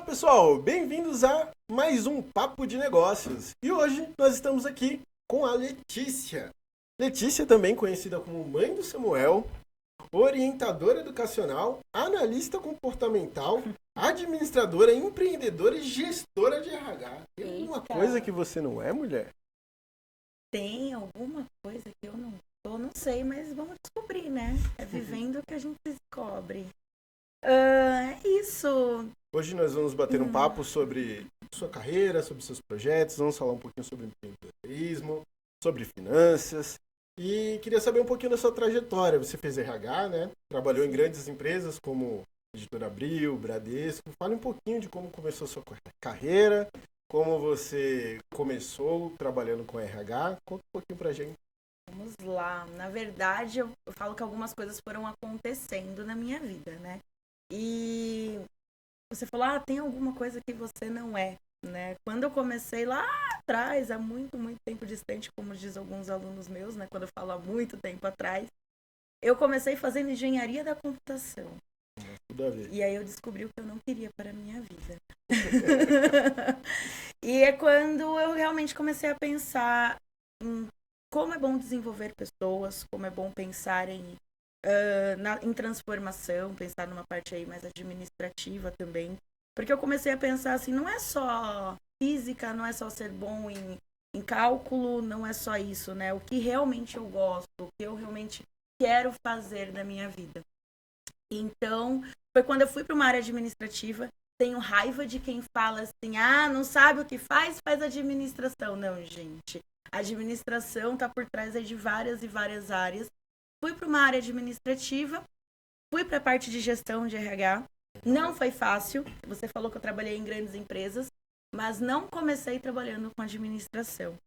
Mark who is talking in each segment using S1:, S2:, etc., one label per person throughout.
S1: Pessoal, bem-vindos a mais um Papo de Negócios. E hoje nós estamos aqui com a Letícia. Letícia, também conhecida como mãe do Samuel, orientadora educacional, analista comportamental, administradora, empreendedora e gestora de RH. Tem alguma coisa que você não é, mulher?
S2: Tem alguma coisa que eu não tô, não sei, mas vamos descobrir, né? É vivendo que a gente descobre. É isso.
S1: Hoje nós vamos bater um papo sobre sua carreira, sobre seus projetos, vamos falar um pouquinho sobre empreendedorismo, sobre finanças. E queria saber um pouquinho da sua trajetória. Você fez RH, né? Trabalhou em grandes empresas como Editora Abril, Bradesco. Fale um pouquinho de como começou a sua carreira, como você começou trabalhando com RH. Conta um pouquinho pra gente.
S2: Vamos lá. Na verdade, eu falo que algumas coisas foram acontecendo na minha vida, né? E você falou, tem alguma coisa que você não é, né? Quando eu comecei lá atrás, há muito, muito tempo distante, como diz alguns alunos meus, né? Quando eu falo há muito tempo atrás, eu comecei fazendo engenharia da computação.
S1: Tudo a ver.
S2: E aí eu descobri o que eu não queria para a minha vida. E é quando eu realmente comecei a pensar em como é bom desenvolver pessoas, como é bom pensar em transformação, pensar numa parte aí mais administrativa também. Porque eu comecei a pensar assim, não é só física, não é só ser bom em cálculo, não é só isso, né? O que realmente eu gosto, o que eu realmente quero fazer da minha vida. Então, foi quando eu fui para uma área administrativa. Tenho raiva de quem fala assim, não sabe o que faz, faz administração. Não, gente. A administração está por trás aí de várias e várias áreas. Fui para uma área administrativa, fui para a parte de gestão de RH. Não foi fácil. Você falou que eu trabalhei em grandes empresas, mas não comecei trabalhando com administração.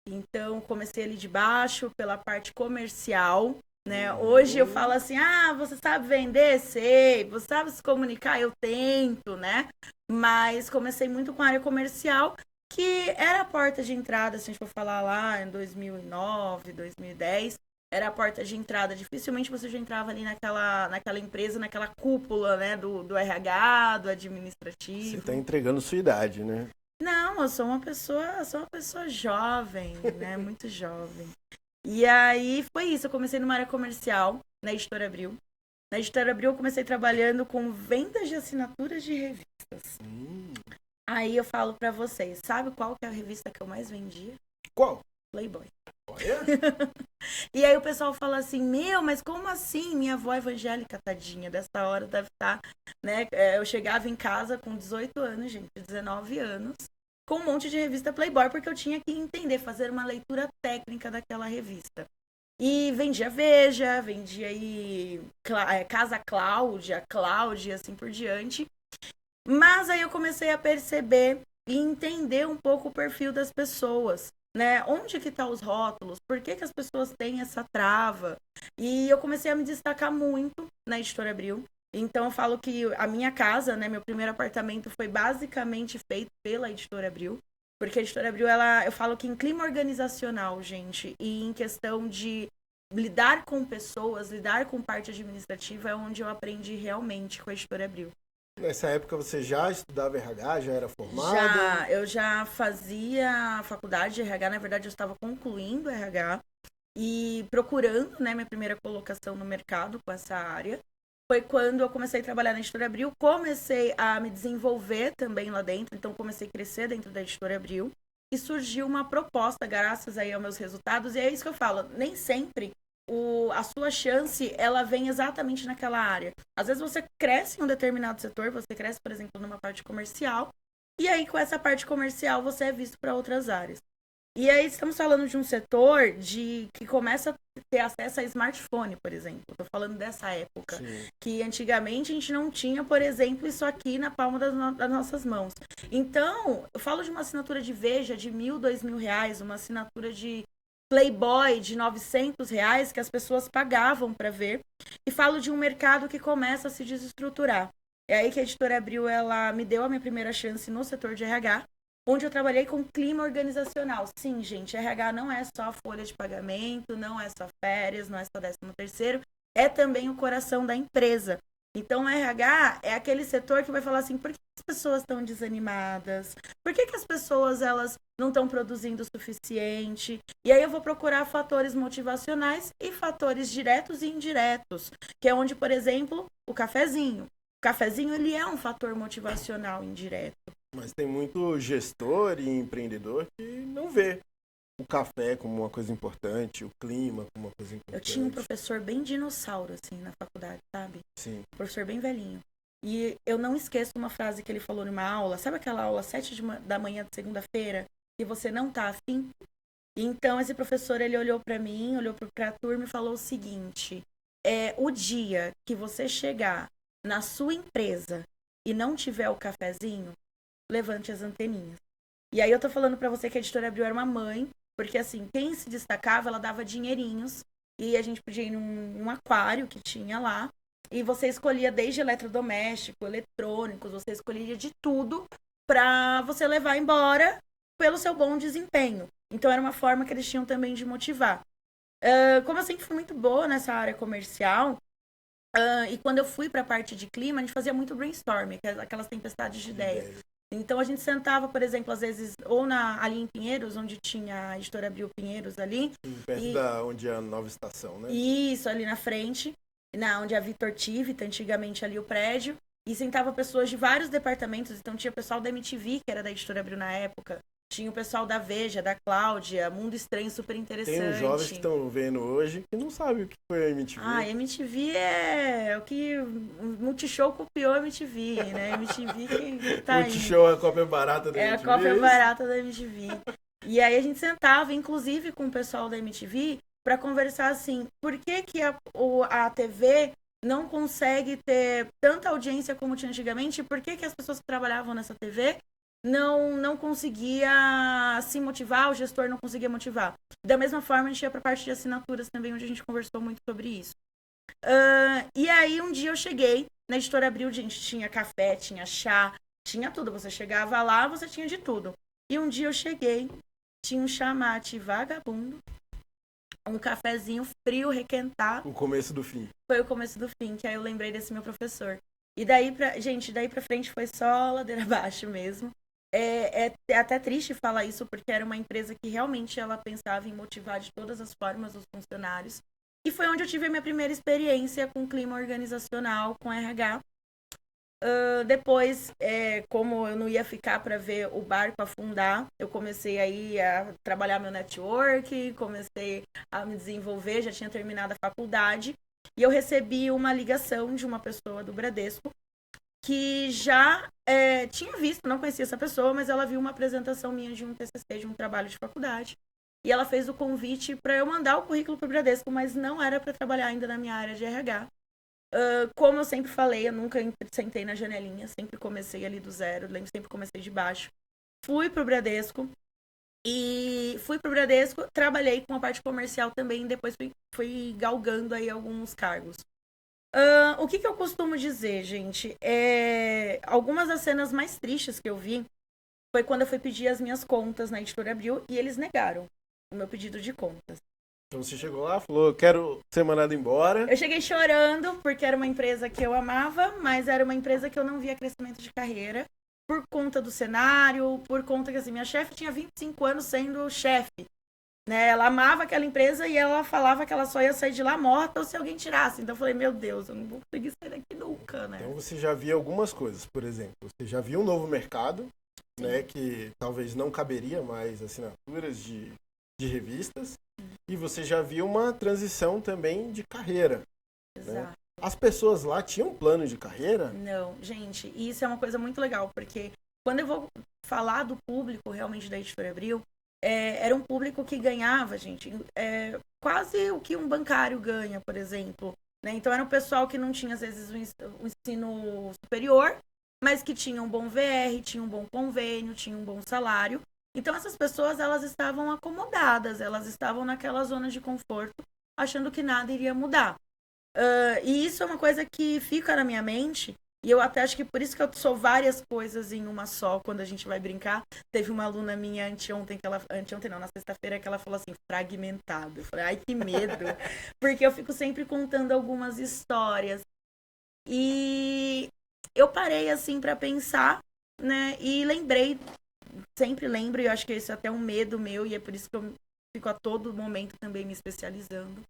S2: Então, comecei ali de baixo, pela parte comercial, né? Hoje eu falo assim, você sabe vender? Sei. Você sabe se comunicar? Eu tento, né? Mas comecei muito com a área comercial, que era a porta de entrada, se a gente for falar lá em 2009, 2010, era a porta de entrada. Dificilmente você já entrava ali naquela empresa, naquela cúpula, né? Do RH, do administrativo.
S1: Você está entregando sua idade, né?
S2: Não, eu sou uma pessoa jovem, né? Muito jovem. E aí foi isso, eu comecei numa área comercial, na Editora Abril. Na Editora Abril eu comecei trabalhando com vendas de assinaturas de revistas. Aí eu falo pra vocês, sabe qual que é a revista que eu mais vendia?
S1: Qual?
S2: Playboy.
S1: Olha.
S2: E aí o pessoal fala assim, mas como assim? Minha avó evangélica, tadinha, dessa hora deve estar, né? Eu chegava em casa com 18 anos, gente, 19 anos, com um monte de revista Playboy, porque eu tinha que entender, fazer uma leitura técnica daquela revista. E vendia Veja, vendia aí Casa Cláudia, assim por diante. Mas aí eu comecei a perceber e entender um pouco o perfil das pessoas, né? Onde que tá os rótulos? Por que as pessoas têm essa trava? E eu comecei a me destacar muito na Editora Abril. Então eu falo que a minha casa, né, meu primeiro apartamento foi basicamente feito pela Editora Abril, porque a Editora Abril, eu falo que em clima organizacional, gente, e em questão de lidar com pessoas, lidar com parte administrativa, é onde eu aprendi realmente com a Editora Abril.
S1: Nessa época você já estudava RH, já era formado?
S2: Eu já fazia faculdade de RH, na verdade eu estava concluindo RH e procurando, né, minha primeira colocação no mercado com essa área. Foi quando eu comecei a trabalhar na Editora Abril, comecei a me desenvolver também lá dentro, então comecei a crescer dentro da Editora Abril e surgiu uma proposta, graças aí aos meus resultados, e é isso que eu falo, nem sempre a sua chance, ela vem exatamente naquela área. Às vezes você cresce em um determinado setor, você cresce, por exemplo, numa parte comercial, e aí com essa parte comercial você é visto para outras áreas. E aí estamos falando de um setor que começa a ter acesso a smartphone, por exemplo. Estou falando dessa época. Sim. Que antigamente a gente não tinha, por exemplo, isso aqui na palma das nossas mãos. Então, eu falo de uma assinatura de Veja de R$1.000, R$2.000, uma assinatura de Playboy de R$900 que as pessoas pagavam para ver. E falo de um mercado que começa a se desestruturar. É aí que a Editora Abril, ela me deu a minha primeira chance no setor de RH, onde eu trabalhei com clima organizacional. Sim, gente, RH não é só folha de pagamento, não é só férias, não é só 13º, é também o coração da empresa. Então, o RH é aquele setor que vai falar assim, por que as pessoas estão desanimadas? Por que as pessoas elas não estão produzindo o suficiente? E aí eu vou procurar fatores motivacionais e fatores diretos e indiretos, que é onde, por exemplo, o cafezinho. O cafezinho, ele é um fator motivacional indireto.
S1: Mas tem muito gestor e empreendedor que não vê o café como uma coisa importante, o clima como uma coisa importante.
S2: Eu tinha um professor bem dinossauro, assim, na faculdade, sabe?
S1: Sim.
S2: Professor bem velhinho. E eu não esqueço uma frase que ele falou numa aula. Sabe aquela aula 7 da manhã de segunda-feira? Que você não tá afim? Então, esse professor, ele olhou para mim, olhou pra turma e falou o seguinte. O dia que você chegar na sua empresa e não tiver o cafezinho, levante as anteninhas. E aí eu tô falando para você que a Editora Abril era uma mãe, porque assim, quem se destacava, ela dava dinheirinhos, e a gente podia ir num aquário que tinha lá, e você escolhia desde eletrodoméstico, eletrônicos, você escolhia de tudo para você levar embora pelo seu bom desempenho. Então era uma forma que eles tinham também de motivar. Como eu sempre fui muito boa nessa área comercial, e quando eu fui para a parte de clima, a gente fazia muito brainstorming, aquelas tempestades de ideias. Então a gente sentava, por exemplo, às vezes, ou ali em Pinheiros, onde tinha a Editora Abril Pinheiros ali.
S1: Perto onde é a nova estação, né?
S2: Isso, ali na frente, onde a Vitor Tivita, antigamente ali o prédio. E sentava pessoas de vários departamentos, então tinha pessoal da MTV, que era da Editora Abril na época. Tinha o pessoal da Veja, da Cláudia, Mundo Estranho, super interessante.
S1: Tem uns jovens que estão vendo hoje que não sabem o que foi a MTV.
S2: A MTV é o que o Multishow copiou a MTV, né? MTV que tá aí.
S1: Multishow é a cópia barata da MTV.
S2: É a cópia barata da MTV. E aí a gente sentava, inclusive com o pessoal da MTV, para conversar assim, por que a TV não consegue ter tanta audiência como tinha antigamente? Por que as pessoas que trabalhavam nessa TV não conseguia se motivar, o gestor não conseguia motivar. Da mesma forma, a gente ia para a parte de assinaturas também, onde a gente conversou muito sobre isso. E aí, um dia eu cheguei na Editora Abril, gente, tinha café, tinha chá, tinha tudo. Você chegava lá, você tinha de tudo. E um dia eu cheguei, tinha um chamate vagabundo, um cafezinho frio, requentado.
S1: O começo do fim.
S2: Foi o começo do fim, que aí eu lembrei desse meu professor. E daí pra frente foi só ladeira abaixo mesmo. É até triste falar isso, porque era uma empresa que realmente ela pensava em motivar de todas as formas os funcionários. E foi onde eu tive a minha primeira experiência com clima organizacional, com RH. Depois, como eu não ia ficar para ver o barco afundar, eu comecei aí a trabalhar meu network, comecei a me desenvolver, já tinha terminado a faculdade. E eu recebi uma ligação de uma pessoa do Bradesco, que já tinha visto, não conhecia essa pessoa, mas ela viu uma apresentação minha de um TCC, de um trabalho de faculdade. E ela fez o convite para eu mandar o currículo para o Bradesco, mas não era para trabalhar ainda na minha área de RH. Como eu sempre falei, eu nunca sentei na janelinha, sempre comecei ali do zero, sempre comecei de baixo. Fui para o Bradesco, trabalhei com a parte comercial também, depois fui galgando aí alguns cargos. O que eu costumo dizer, gente? Algumas das cenas mais tristes que eu vi foi quando eu fui pedir as minhas contas na Editora Abril e eles negaram o meu pedido de contas.
S1: Então você chegou lá, falou, quero ser mandado embora.
S2: Eu cheguei chorando porque era uma empresa que eu amava, mas era uma empresa que eu não via crescimento de carreira por conta do cenário, por conta que assim, minha chefe tinha 25 anos sendo chefe. Né? Ela amava aquela empresa e ela falava que ela só ia sair de lá morta ou se alguém tirasse. Então eu falei, meu Deus, eu não vou conseguir sair daqui nunca, né?
S1: Então você já via algumas coisas, por exemplo, você já via um novo mercado, né, que talvez não caberia mais assinaturas de revistas, e você já via uma transição também de carreira.
S2: Exato.
S1: Né? As pessoas lá tinham plano de carreira?
S2: Não, gente, e isso é uma coisa muito legal, porque quando eu vou falar do público realmente da Editora Abril, era um público que ganhava, gente, quase o que um bancário ganha, por exemplo. Né? Então era um pessoal que não tinha, às vezes, um ensino superior, mas que tinha um bom VR, tinha um bom convênio, tinha um bom salário. Então essas pessoas, elas estavam acomodadas, elas estavam naquela zona de conforto, achando que nada iria mudar. E isso é uma coisa que fica na minha mente, e eu até acho que por isso que eu sou várias coisas em uma só, quando a gente vai brincar. Teve uma aluna minha anteontem não, na sexta-feira, que ela falou assim, fragmentado. Eu falei, ai, que medo, porque eu fico sempre contando algumas histórias. E eu parei, assim, para pensar, né? E lembrei, sempre lembro, e eu acho que esse é até um medo meu, e é por isso que eu fico a todo momento também me especializando.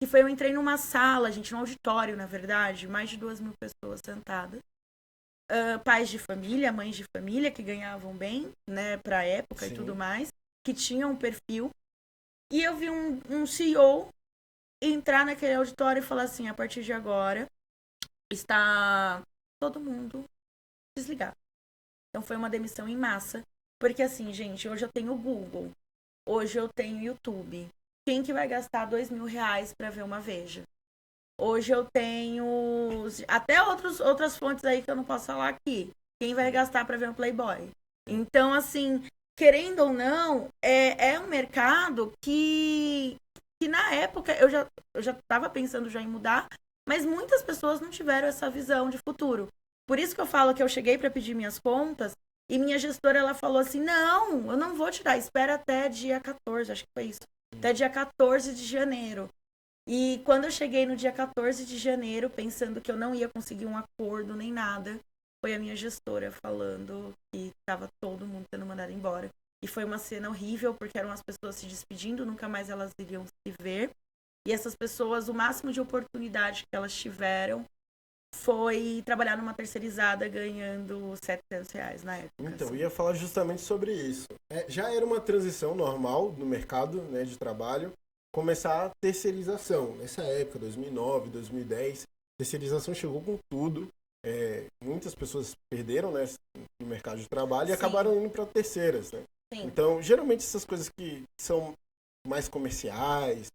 S2: Que foi, eu entrei numa sala, gente, num auditório, na verdade, mais de 2.000 pessoas sentadas. Pais de família, mães de família que ganhavam bem, né, pra época
S1: Sim.
S2: e tudo mais, que tinham um perfil. E eu vi um CEO entrar naquele auditório e falar assim, a partir de agora, está todo mundo desligado. Então foi uma demissão em massa. Porque assim, gente, hoje eu tenho o Google, hoje eu tenho o YouTube. Quem que vai gastar R$ 2.000 para ver uma Veja? Hoje eu tenho até outras fontes aí que eu não posso falar aqui. Quem vai gastar para ver um Playboy? Então, assim, querendo ou não, é um mercado que na época eu já estava pensando já em mudar, mas muitas pessoas não tiveram essa visão de futuro. Por isso que eu falo que eu cheguei para pedir minhas contas e minha gestora ela falou assim: não, eu não vou tirar, espera até dia 14, acho que foi isso. Até dia 14 de janeiro. E quando eu cheguei no dia 14 de janeiro, pensando que eu não ia conseguir um acordo nem nada, foi a minha gestora falando que estava todo mundo sendo mandado embora. E foi uma cena horrível, porque eram as pessoas se despedindo, nunca mais elas iriam se ver. E essas pessoas, o máximo de oportunidade que elas tiveram foi trabalhar numa terceirizada ganhando R$ 700 na época.
S1: Então,
S2: assim.
S1: eu ia falar justamente sobre isso. Já era uma transição normal no mercado, né, de trabalho, começar a terceirização. Nessa época, 2009, 2010, terceirização chegou com tudo. Muitas pessoas perderam, né, no mercado de trabalho e
S2: Sim.
S1: acabaram indo para terceiras, né?
S2: Sim.
S1: Então, geralmente essas coisas que são mais comerciais,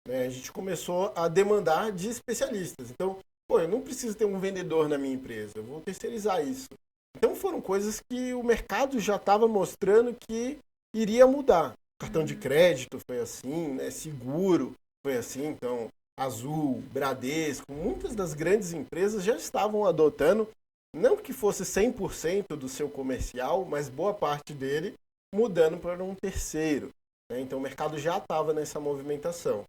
S1: né, a gente começou a demandar de especialistas. Então, pô, eu não preciso ter um vendedor na minha empresa, eu vou terceirizar isso. Então foram coisas que o mercado já estava mostrando que iria mudar. Cartão de crédito foi assim, né? Seguro foi assim, então Azul, Bradesco, muitas das grandes empresas já estavam adotando, não que fosse 100% do seu comercial, mas boa parte dele mudando para um terceiro. Né? Então o mercado já estava nessa movimentação.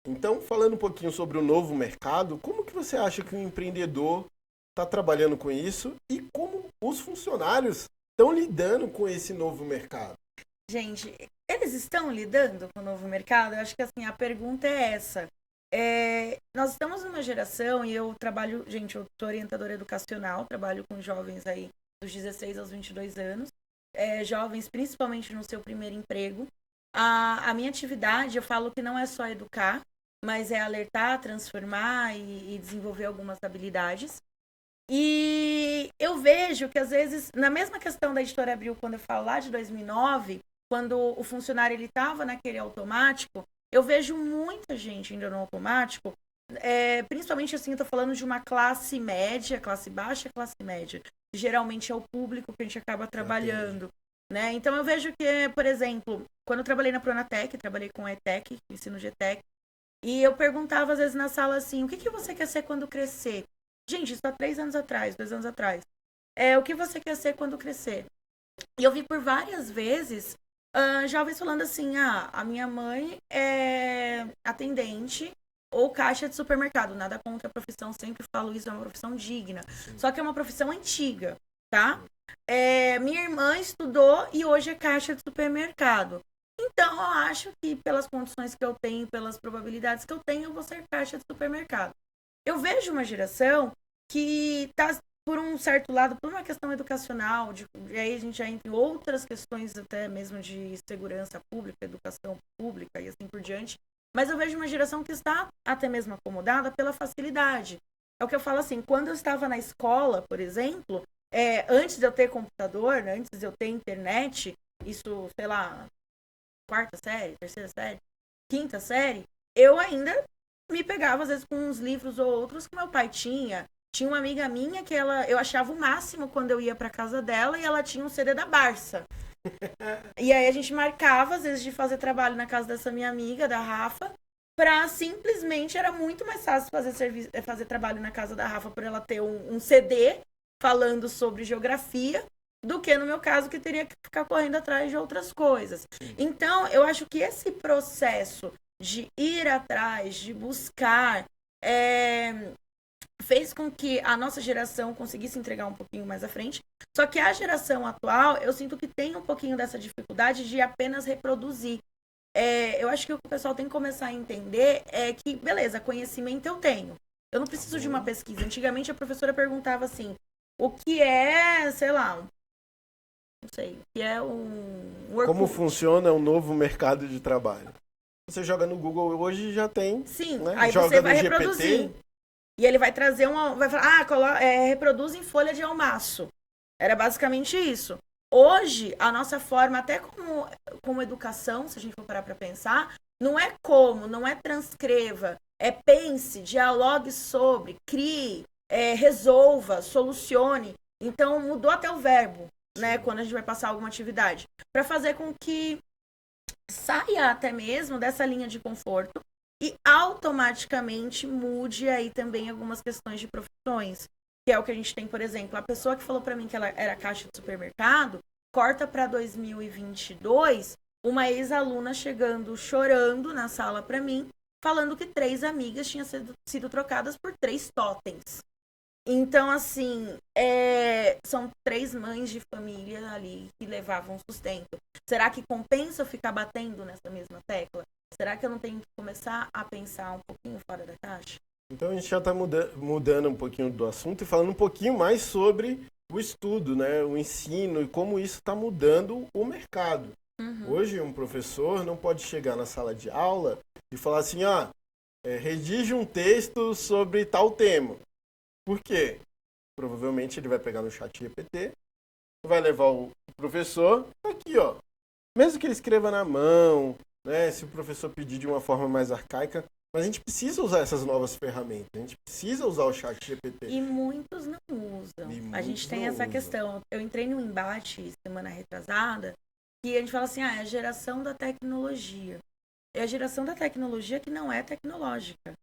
S1: Então, falando um pouquinho sobre o novo mercado, como que você acha que o empreendedor está trabalhando com isso e como os funcionários estão lidando com esse novo mercado?
S2: Gente, eles estão lidando com o novo mercado? Eu acho que assim, a pergunta é essa. Nós estamos numa geração, e eu trabalho, gente, eu sou orientadora educacional, trabalho com jovens aí dos 16 aos 22 anos, jovens principalmente no seu primeiro emprego. A minha atividade, eu falo que não é só educar, mas é alertar, transformar e desenvolver algumas habilidades. E eu vejo que, às vezes, na mesma questão da Editora Abril, quando eu falo lá de 2009, quando o funcionário estava naquele automático, eu vejo muita gente indo no automático, principalmente assim, eu estou falando de uma classe média, classe baixa, classe média. Geralmente é o público que a gente acaba trabalhando. Né? Então eu vejo que, por exemplo, quando eu trabalhei na Pronatec, trabalhei com ETEC, ensino GTEC, e eu perguntava às vezes na sala assim, o que você quer ser quando crescer? Gente, isso há 3 anos atrás, 2 anos atrás. O que você quer ser quando crescer? E eu vi por várias vezes jovens falando assim, a minha mãe é atendente ou caixa de supermercado. Nada contra a profissão, sempre falo isso, é uma profissão digna. Sim. Só que é uma profissão antiga, tá? Minha irmã estudou e hoje é caixa de supermercado. Então, eu acho que pelas condições que eu tenho, pelas probabilidades que eu tenho, eu vou ser caixa de supermercado. Eu vejo uma geração que está, por um certo lado, por uma questão educacional, e aí a gente já entra em outras questões até mesmo de segurança pública, educação pública e assim por diante, mas eu vejo uma geração que está até mesmo acomodada pela facilidade. É o que eu falo assim, quando eu estava na escola, por exemplo, antes de eu ter computador, né, antes de eu ter internet, isso, sei lá, 4ª série, 3ª série, 5ª série, eu ainda me pegava, às vezes, com uns livros ou outros que meu pai tinha. Tinha uma amiga minha que eu achava o máximo quando eu ia pra casa dela e ela tinha um CD da Barça. E aí a gente marcava, às vezes, de fazer trabalho na casa dessa minha amiga, da Rafa, pra simplesmente, era muito mais fácil fazer trabalho na casa da Rafa por ela ter um CD falando sobre geografia do que no meu caso, que teria que ficar correndo atrás de outras coisas. Então, eu acho que esse processo de ir atrás, de buscar fez com que a nossa geração conseguisse entregar um pouquinho mais à frente. Só que a geração atual, eu sinto que tem um pouquinho dessa dificuldade de apenas reproduzir. Eu acho que o que o pessoal tem que começar a entender é que, beleza, conhecimento eu tenho. Eu não preciso de uma pesquisa. Antigamente a professora perguntava assim, o que é, sei lá, não sei, o que é um Orkut.
S1: Como funciona o novo mercado de trabalho? Você joga no Google hoje já tem.
S2: Sim,
S1: né?
S2: aí
S1: Joga
S2: você vai
S1: no
S2: reproduzir.
S1: GPT.
S2: E ele vai trazer vai falar, reproduz em folha de almaço. Era basicamente isso. Hoje, a nossa forma, até como educação, se a gente for parar para pensar, não é transcreva, é pense, dialogue sobre, crie, resolva, solucione. Então, mudou até o verbo, né, quando a gente vai passar alguma atividade, para fazer com que saia até mesmo dessa linha de conforto e automaticamente mude aí também algumas questões de profissões, que é o que a gente tem, por exemplo, a pessoa que falou para mim que ela era caixa de supermercado, corta para 2022, uma ex-aluna chegando chorando na sala para mim, falando que 3 amigas tinham sido trocadas por 3 totens. Então, assim, são 3 mães de família ali que levavam sustento. Será que compensa eu ficar batendo nessa mesma tecla? Será que eu não tenho que começar a pensar um pouquinho fora da caixa?
S1: Então a gente já está mudando um pouquinho do assunto e falando um pouquinho mais sobre o estudo, né? O ensino e como isso está mudando o mercado.
S2: Uhum.
S1: Hoje um professor não pode chegar na sala de aula e falar assim, redige um texto sobre tal tema. Por quê? Provavelmente ele vai pegar no chat GPT, vai levar o professor, aqui ó, mesmo que ele escreva na mão, né, se o professor pedir de uma forma mais arcaica, mas a gente precisa usar essas novas ferramentas, a gente precisa usar o chat GPT.
S2: E muitos não usam. A gente tem essa questão. Eu entrei num embate semana retrasada, que a gente fala assim, é a geração da tecnologia. É a geração da tecnologia que não é tecnológica.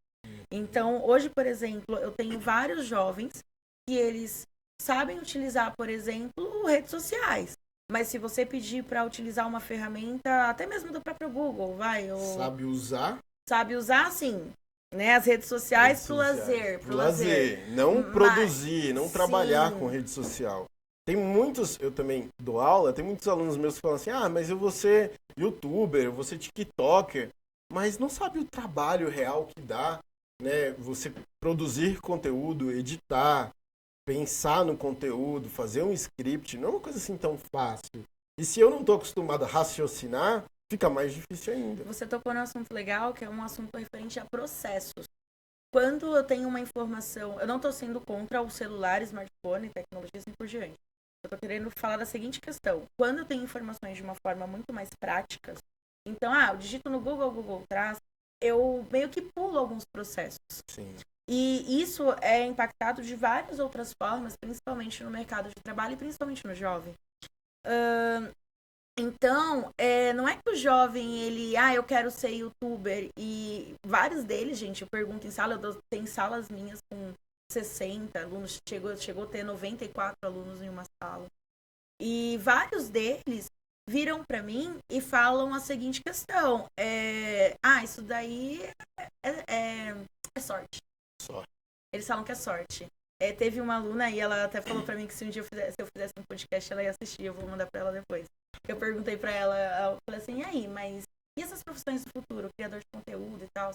S2: Então, hoje, por exemplo, eu tenho vários jovens que eles sabem utilizar, por exemplo, redes sociais. Mas se você pedir para utilizar uma ferramenta, até mesmo do próprio Google,
S1: Sabe usar,
S2: sim, né? As redes sociais pro lazer.
S1: Pro lazer. Não produzir, não trabalhar com rede social. Tem muitos, eu também dou aula, tem muitos alunos meus que falam assim, mas eu vou ser youtuber, eu vou ser tiktoker, mas não sabe o trabalho real que dá, né? Você produzir conteúdo, editar, pensar no conteúdo, fazer um script, não é uma coisa assim tão fácil. E se eu não estou acostumado a raciocinar, fica mais difícil ainda.
S2: Você tocou num assunto legal, que é um assunto referente a processos. Quando eu tenho uma informação, eu não estou sendo contra o celular, smartphone, tecnologia assim por diante. Eu estou querendo falar da seguinte questão. Quando eu tenho informações de uma forma muito mais prática, então, eu digito no Google, o Google traz, eu meio que pulo alguns processos.
S1: Sim.
S2: E isso é impactado de várias outras formas, principalmente no mercado de trabalho e principalmente no jovem. Então, não é que o jovem, ele, eu quero ser youtuber, e vários deles, gente, eu pergunto em sala, tem salas minhas com 60 alunos, chegou a ter 94 alunos em uma sala. E vários deles viram para mim e falam a seguinte questão, isso daí é sorte. Eles falam que é sorte. Teve uma aluna e ela até falou pra mim que se um dia eu fizesse um podcast, ela ia assistir, eu vou mandar pra ela depois. Eu perguntei pra ela, eu falei assim, e aí, mas e essas profissões do futuro, criador de conteúdo e tal?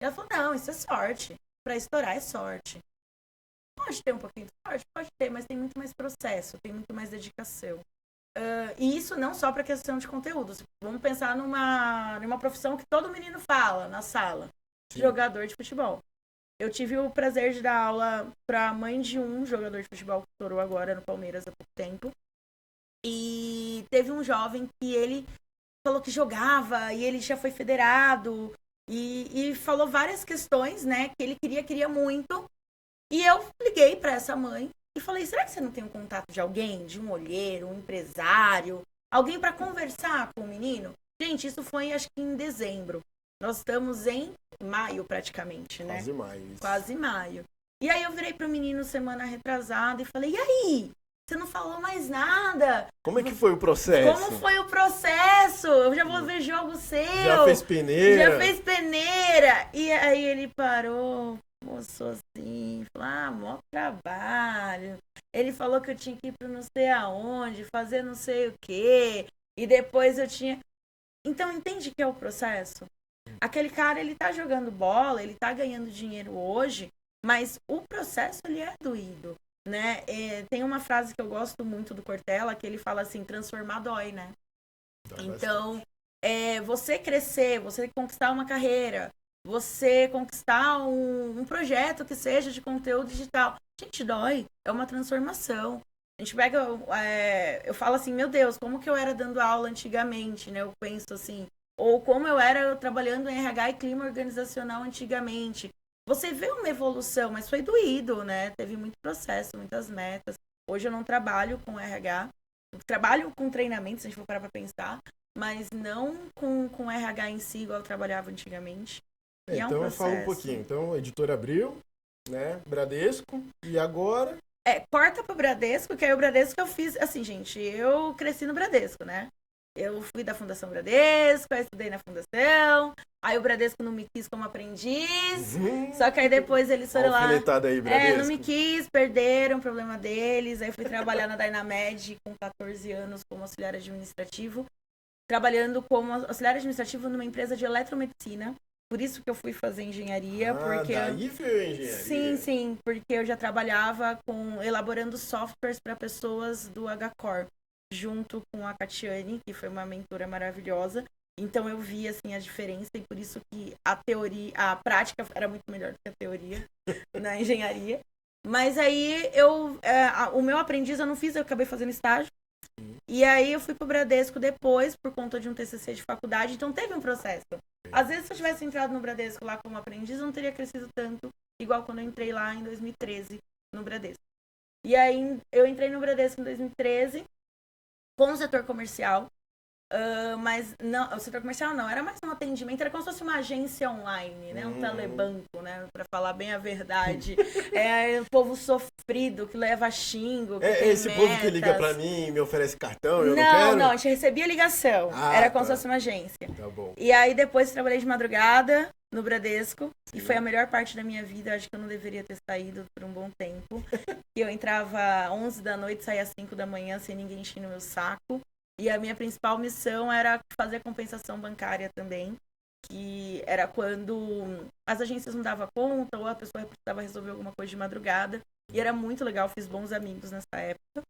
S2: E ela falou, não, isso é sorte. Pra estourar é sorte. Pode ter um pouquinho de sorte, pode ter, mas tem muito mais processo, tem muito mais dedicação. E isso não só pra questão de conteúdos. Vamos pensar numa profissão que todo menino fala na sala. Sim. Jogador de futebol. Eu tive o prazer de dar aula pra mãe de um jogador de futebol que estourou agora no Palmeiras há pouco tempo. E teve um jovem que ele falou que jogava e ele já foi federado e falou várias questões, né, que ele queria muito. E eu liguei pra essa mãe e falei, será que você não tem um contato de alguém, de um olheiro, um empresário, alguém pra conversar com o menino? Gente, isso foi acho que em dezembro. Nós estamos em maio praticamente, né?
S1: Quase maio.
S2: Quase maio. E aí eu virei pro menino semana retrasada e falei, e aí? Você não falou mais nada?
S1: Como é que foi o processo?
S2: Como foi o processo? Eu já vou ver jogo seu.
S1: Já fez peneira?
S2: Já fez peneira. E aí ele parou, moço assim, falou, mó trabalho. Ele falou que eu tinha que ir para não sei aonde, fazer não sei o quê. E depois eu tinha... Então, entende que é o processo? Aquele cara, ele tá jogando bola, ele tá ganhando dinheiro hoje, mas o processo, ele é doído, né? Tem uma frase que eu gosto muito do Cortella, que ele fala assim, transformar dói, né? Então, você crescer, você conquistar uma carreira, você conquistar um projeto que seja de conteúdo digital, gente, dói, é uma transformação. A gente pega, eu falo assim, meu Deus, como que eu era dando aula antigamente, né? Eu penso assim, ou como eu era trabalhando em RH e clima organizacional antigamente. Você vê uma evolução, mas foi doído, né? Teve muito processo, muitas metas. Hoje eu não trabalho com RH, eu trabalho com treinamento, se a gente for parar para pensar, mas não com RH em si, igual eu trabalhava antigamente. E é um
S1: Então eu
S2: processo.
S1: falo um pouquinho. Então, Editora Abril, né? Bradesco, e agora...
S2: Corta pro Bradesco, que aí o Bradesco eu fiz, assim, gente, eu cresci no Bradesco, né? Eu fui da Fundação Bradesco, aí estudei na Fundação, aí o Bradesco não me quis como aprendiz, só que aí depois eles foram lá...
S1: Aí, Bradesco.
S2: não me quis, perderam o problema deles, aí fui trabalhar na Dynamed com 14 anos como auxiliar administrativo, trabalhando como auxiliar administrativo numa empresa de eletromedicina. Por isso que eu fui fazer engenharia. Porque
S1: daí veio a engenharia.
S2: Sim, porque eu já trabalhava elaborando softwares para pessoas do HCore, junto com a Catiane, que foi uma mentora maravilhosa. Então eu vi assim a diferença e por isso que a prática era muito melhor do que a teoria na engenharia. Mas aí o meu aprendiz eu não fiz, eu acabei fazendo estágio. E aí eu fui pro Bradesco depois, por conta de um TCC de faculdade, então teve um processo. Às vezes, se eu tivesse entrado no Bradesco lá como aprendiz, eu não teria crescido tanto, igual quando eu entrei lá em 2013, no Bradesco. E aí, eu entrei no Bradesco em 2013, com o setor comercial, mas não, o setor comercial não, era mais um atendimento, era como se fosse uma agência online, né? Um telebanco, né? Pra falar bem a verdade. O povo sofrido, que leva xingo, que tem
S1: esse
S2: metas.
S1: povo que liga pra mim e me oferece cartão, eu não quero?
S2: Não, a gente recebia ligação, era como se fosse uma agência.
S1: Tá bom.
S2: E aí depois trabalhei de madrugada no Bradesco, e foi a melhor parte da minha vida, acho que eu não deveria ter saído por um bom tempo. Eu entrava 11 da noite, saía 5 da manhã, sem ninguém enchendo meu saco. E a minha principal missão era fazer a compensação bancária também, que era quando as agências não davam conta ou a pessoa precisava resolver alguma coisa de madrugada. E era muito legal, fiz bons amigos nessa época.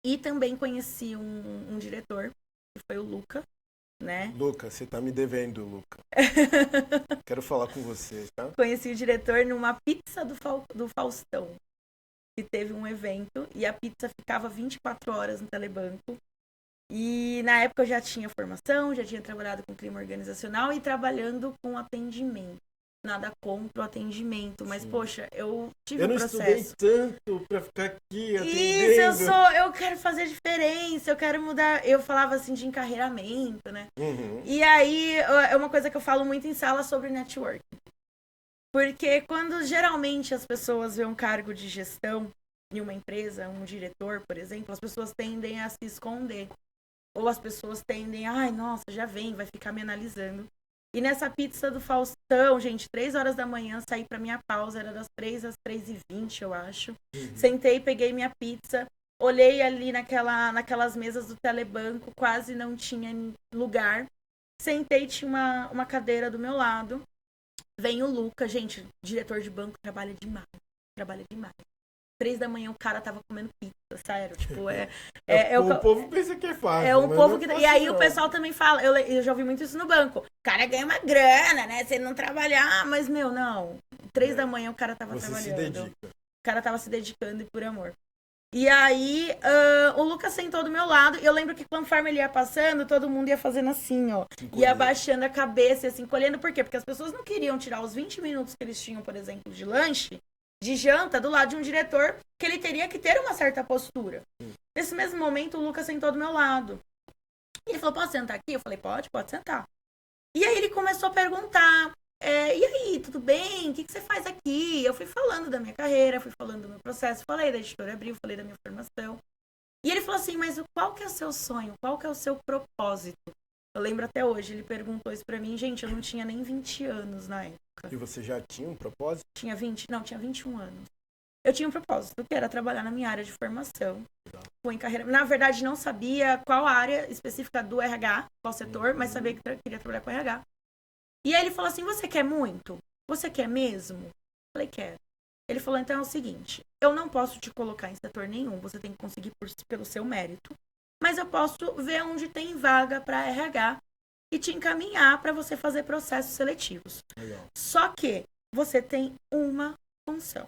S2: E também conheci um diretor, que foi o Luca, né?
S1: Luca, você tá me devendo, Luca. Quero falar com você, tá?
S2: Conheci o diretor numa pizza do Faustão, que teve um evento e a pizza ficava 24 horas no telebanco. E na época eu já tinha formação, já tinha trabalhado com clima organizacional e trabalhando com atendimento. Nada contra o atendimento, mas, poxa, eu tive um processo.
S1: Eu não estudei tanto pra ficar aqui atendendo.
S2: Isso, eu quero fazer diferença, eu quero mudar. Eu falava assim de encarreiramento, né? E aí, é uma coisa que eu falo muito em sala sobre networking. Porque quando geralmente as pessoas veem um cargo de gestão em uma empresa, um diretor, por exemplo, as pessoas tendem a se esconder. Ou as pessoas tendem, ai, nossa, já vem, vai ficar me analisando. E nessa pizza do Faustão, gente, 3 horas da manhã, saí pra minha pausa, era das 3 às 3h20, eu acho. Sentei, peguei minha pizza, olhei ali naquelas mesas do telebanco, quase não tinha lugar. Sentei, tinha uma cadeira do meu lado. Vem o Luca, gente, diretor de banco, trabalha demais. 3 da manhã o cara tava comendo pizza, sério. Tipo,
S1: o povo pensa que é fácil.
S2: É um povo que. E aí
S1: não.
S2: O pessoal também fala, eu já ouvi muito isso no banco. O cara ganha uma grana, né? Se ele não trabalhar, mas, meu, não. 3 da manhã o cara tava
S1: Você
S2: trabalhando.
S1: se dedica.
S2: O cara tava se dedicando e por amor. E aí, o Lucas sentou do meu lado. E eu lembro que conforme ele ia passando, todo mundo ia fazendo assim, ó. Ia abaixando a cabeça, assim, encolhendo. Por quê? Porque as pessoas não queriam tirar os 20 minutos que eles tinham, por exemplo, de lanche, de janta, do lado de um diretor, que ele teria que ter uma certa postura. Nesse mesmo momento, o Lucas sentou do meu lado. Ele falou, posso sentar aqui? Eu falei, pode sentar. E aí ele começou a perguntar, e aí, tudo bem? O que você faz aqui? Eu fui falando da minha carreira, fui falando do meu processo, falei da Editora Abril, falei da minha formação. E ele falou assim, mas qual que é o seu sonho? Qual que é o seu propósito? Eu lembro até hoje, ele perguntou isso pra mim. Gente, eu não tinha nem 20 anos na época.
S1: E você já tinha um propósito?
S2: Tinha 21 anos. Eu tinha um propósito, que era trabalhar na minha área de formação. Fui em carreira. Na verdade, não sabia qual área específica do RH, qual setor, mas sabia que queria trabalhar com RH. E aí ele falou assim, você quer muito? Você quer mesmo? Eu falei, quero. Ele falou, então é o seguinte, eu não posso te colocar em setor nenhum, você tem que conseguir pelo seu mérito, mas eu posso ver onde tem vaga para RH e te encaminhar para você fazer processos seletivos.
S1: Legal.
S2: Só que você tem uma função.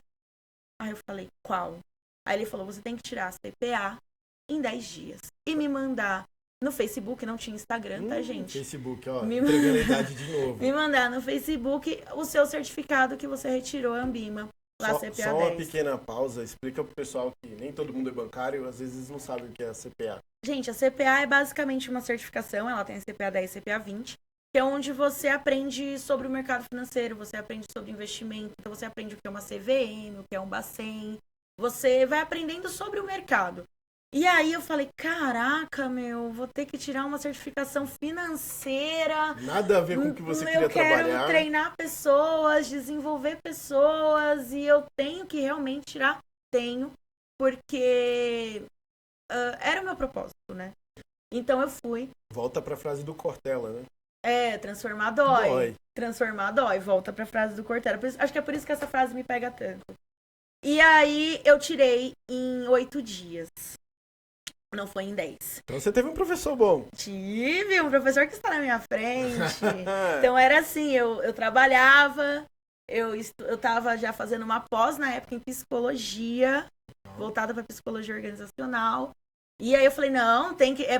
S2: Aí eu falei, qual? Aí ele falou, você tem que tirar a CPA em 10 dias e me mandar no Facebook, não tinha Instagram, tá, gente?
S1: Facebook, ó, entregando a idade de novo.
S2: Me mandar no Facebook o seu certificado que você retirou, Ambima, lá CPA 10.
S1: Só uma pequena pausa, explica pro pessoal que nem todo mundo é bancário, às vezes não sabe o que é a CPA.
S2: Gente, a CPA é basicamente uma certificação, ela tem a CPA 10 e CPA 20, que é onde você aprende sobre o mercado financeiro, você aprende sobre investimento, então você aprende o que é uma CVM, o que é um Bacen, você vai aprendendo sobre o mercado. E aí eu falei, caraca, vou ter que tirar uma certificação financeira.
S1: Nada a ver com o que você queria trabalhar.
S2: Eu quero treinar pessoas, desenvolver pessoas, e eu tenho que realmente tirar. Tenho, porque era o meu propósito, né? Então eu fui.
S1: Volta pra frase do Cortella, né?
S2: Transformar dói. Transformar dói. Volta pra frase do Cortella. Acho que é por isso que essa frase me pega tanto. E aí eu tirei em 8 dias. Não foi em 10.
S1: Então você teve um professor bom.
S2: Tive um professor que está na minha frente. Então era assim, eu trabalhava, eu estava já fazendo uma pós na época em psicologia, voltada para psicologia organizacional. E aí eu falei, não,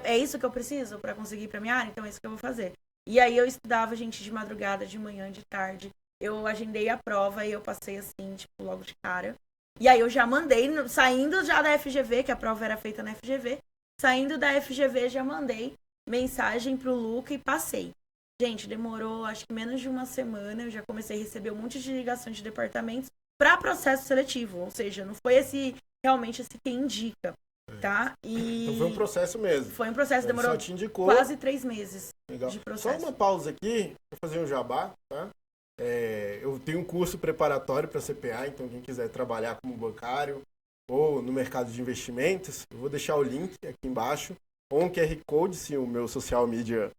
S2: é isso que eu preciso para conseguir ir para minha área, então é isso que eu vou fazer. E aí eu estudava, gente, de madrugada, de manhã, de tarde. Eu agendei a prova e eu passei assim, tipo, logo de cara. E aí eu já mandei, saindo já da FGV, que a prova era feita na FGV, saindo da FGV já mandei mensagem pro Luca e passei. Gente, demorou acho que menos de uma semana, eu já comecei a receber um monte de ligações de departamentos para processo seletivo, ou seja, não foi realmente esse que indica, tá?
S1: Então foi um processo mesmo.
S2: Foi um processo, demorou
S1: só te indicou.
S2: quase 3 meses.
S1: Legal.
S2: De processo.
S1: Só uma pausa aqui, vou fazer um jabá, tá? Eu tenho um curso preparatório para CPA, então quem quiser trabalhar como bancário ou no mercado de investimentos, eu vou deixar o link aqui embaixo, ou um QR Code, se o meu social media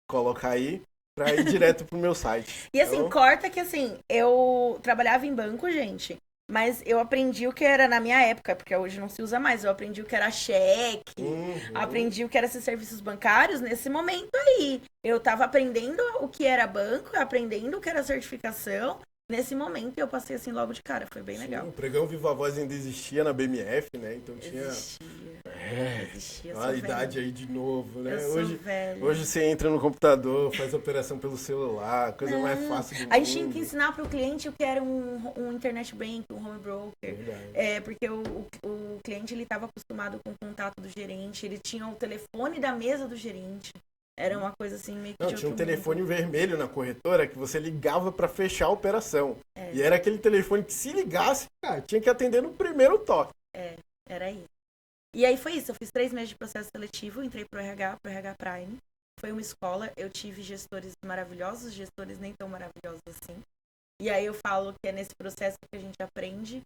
S1: colocar aí, para ir direto pro meu site.
S2: E assim, então, corta que assim, eu trabalhava em banco, gente, mas eu aprendi o que era na minha época, porque hoje não se usa mais, eu aprendi o que era cheque, aprendi o que era esses serviços bancários nesse momento aí. Eu tava aprendendo o que era banco, aprendendo o que era certificação. Nesse momento eu passei assim logo de cara, foi bem legal.
S1: O pregão Viva Voz ainda existia na BMF, né? Então tinha.
S2: Existia.
S1: A idade aí de novo, né?
S2: Hoje
S1: você entra no computador, faz operação pelo celular, coisa mais fácil do mundo.
S2: A gente tinha que ensinar para o cliente o que era um internet bank, um home broker. Porque o cliente ele estava acostumado com o contato do gerente, ele tinha o telefone da mesa do gerente. Era uma coisa assim meio que. Não,
S1: tinha um telefone vermelho na corretora que você ligava para fechar a operação. E era aquele telefone que se ligasse, cara, tinha que atender no primeiro toque.
S2: Era isso. E aí foi isso, eu fiz 3 meses de processo seletivo, entrei pro RH Prime. Foi uma escola, eu tive gestores maravilhosos, gestores nem tão maravilhosos assim. E aí eu falo que é nesse processo que a gente aprende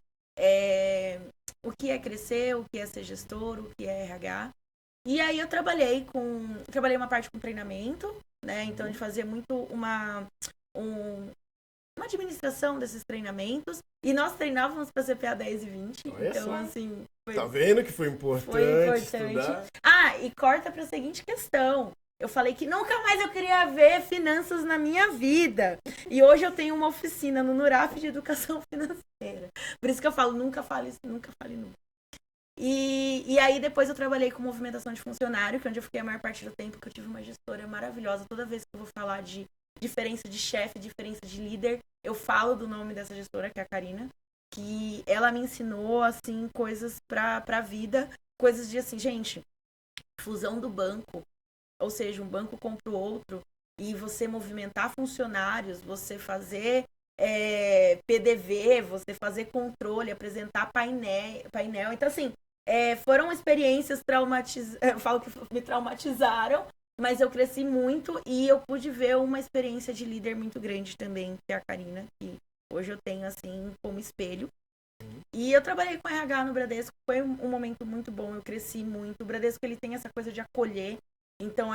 S2: o que é crescer, o que é ser gestor, o que é RH. E aí eu trabalhei uma parte com treinamento, né? Então a gente fazia muito uma administração desses treinamentos. E nós treinávamos para CPA 10 e 20.
S1: Olha
S2: então,
S1: só.
S2: assim.
S1: Tá vendo que foi importante estudar?
S2: E corta para a seguinte questão. Eu falei que nunca mais eu queria ver finanças na minha vida. E hoje eu tenho uma oficina no NURAF de educação financeira. Por isso que eu falo, nunca fale nunca. E aí depois eu trabalhei com movimentação de funcionário, que é onde eu fiquei a maior parte do tempo, que eu tive uma gestora maravilhosa. Toda vez que eu vou falar de diferença de chefe, diferença de líder, eu falo do nome dessa gestora, que é a Karina, que ela me ensinou, assim, coisas pra vida, coisas de, assim, gente, fusão do banco, ou seja, um banco compra o outro, e você movimentar funcionários, você fazer PDV, você fazer controle, apresentar painel. Então, assim, foram experiências eu falo que me traumatizaram, Mas eu cresci muito e eu pude ver uma experiência de líder muito grande também, que é a Karina, que hoje eu tenho, assim, como espelho. E eu trabalhei com RH no Bradesco, foi um momento muito bom, eu cresci muito. O Bradesco, ele tem essa coisa de acolher. Então,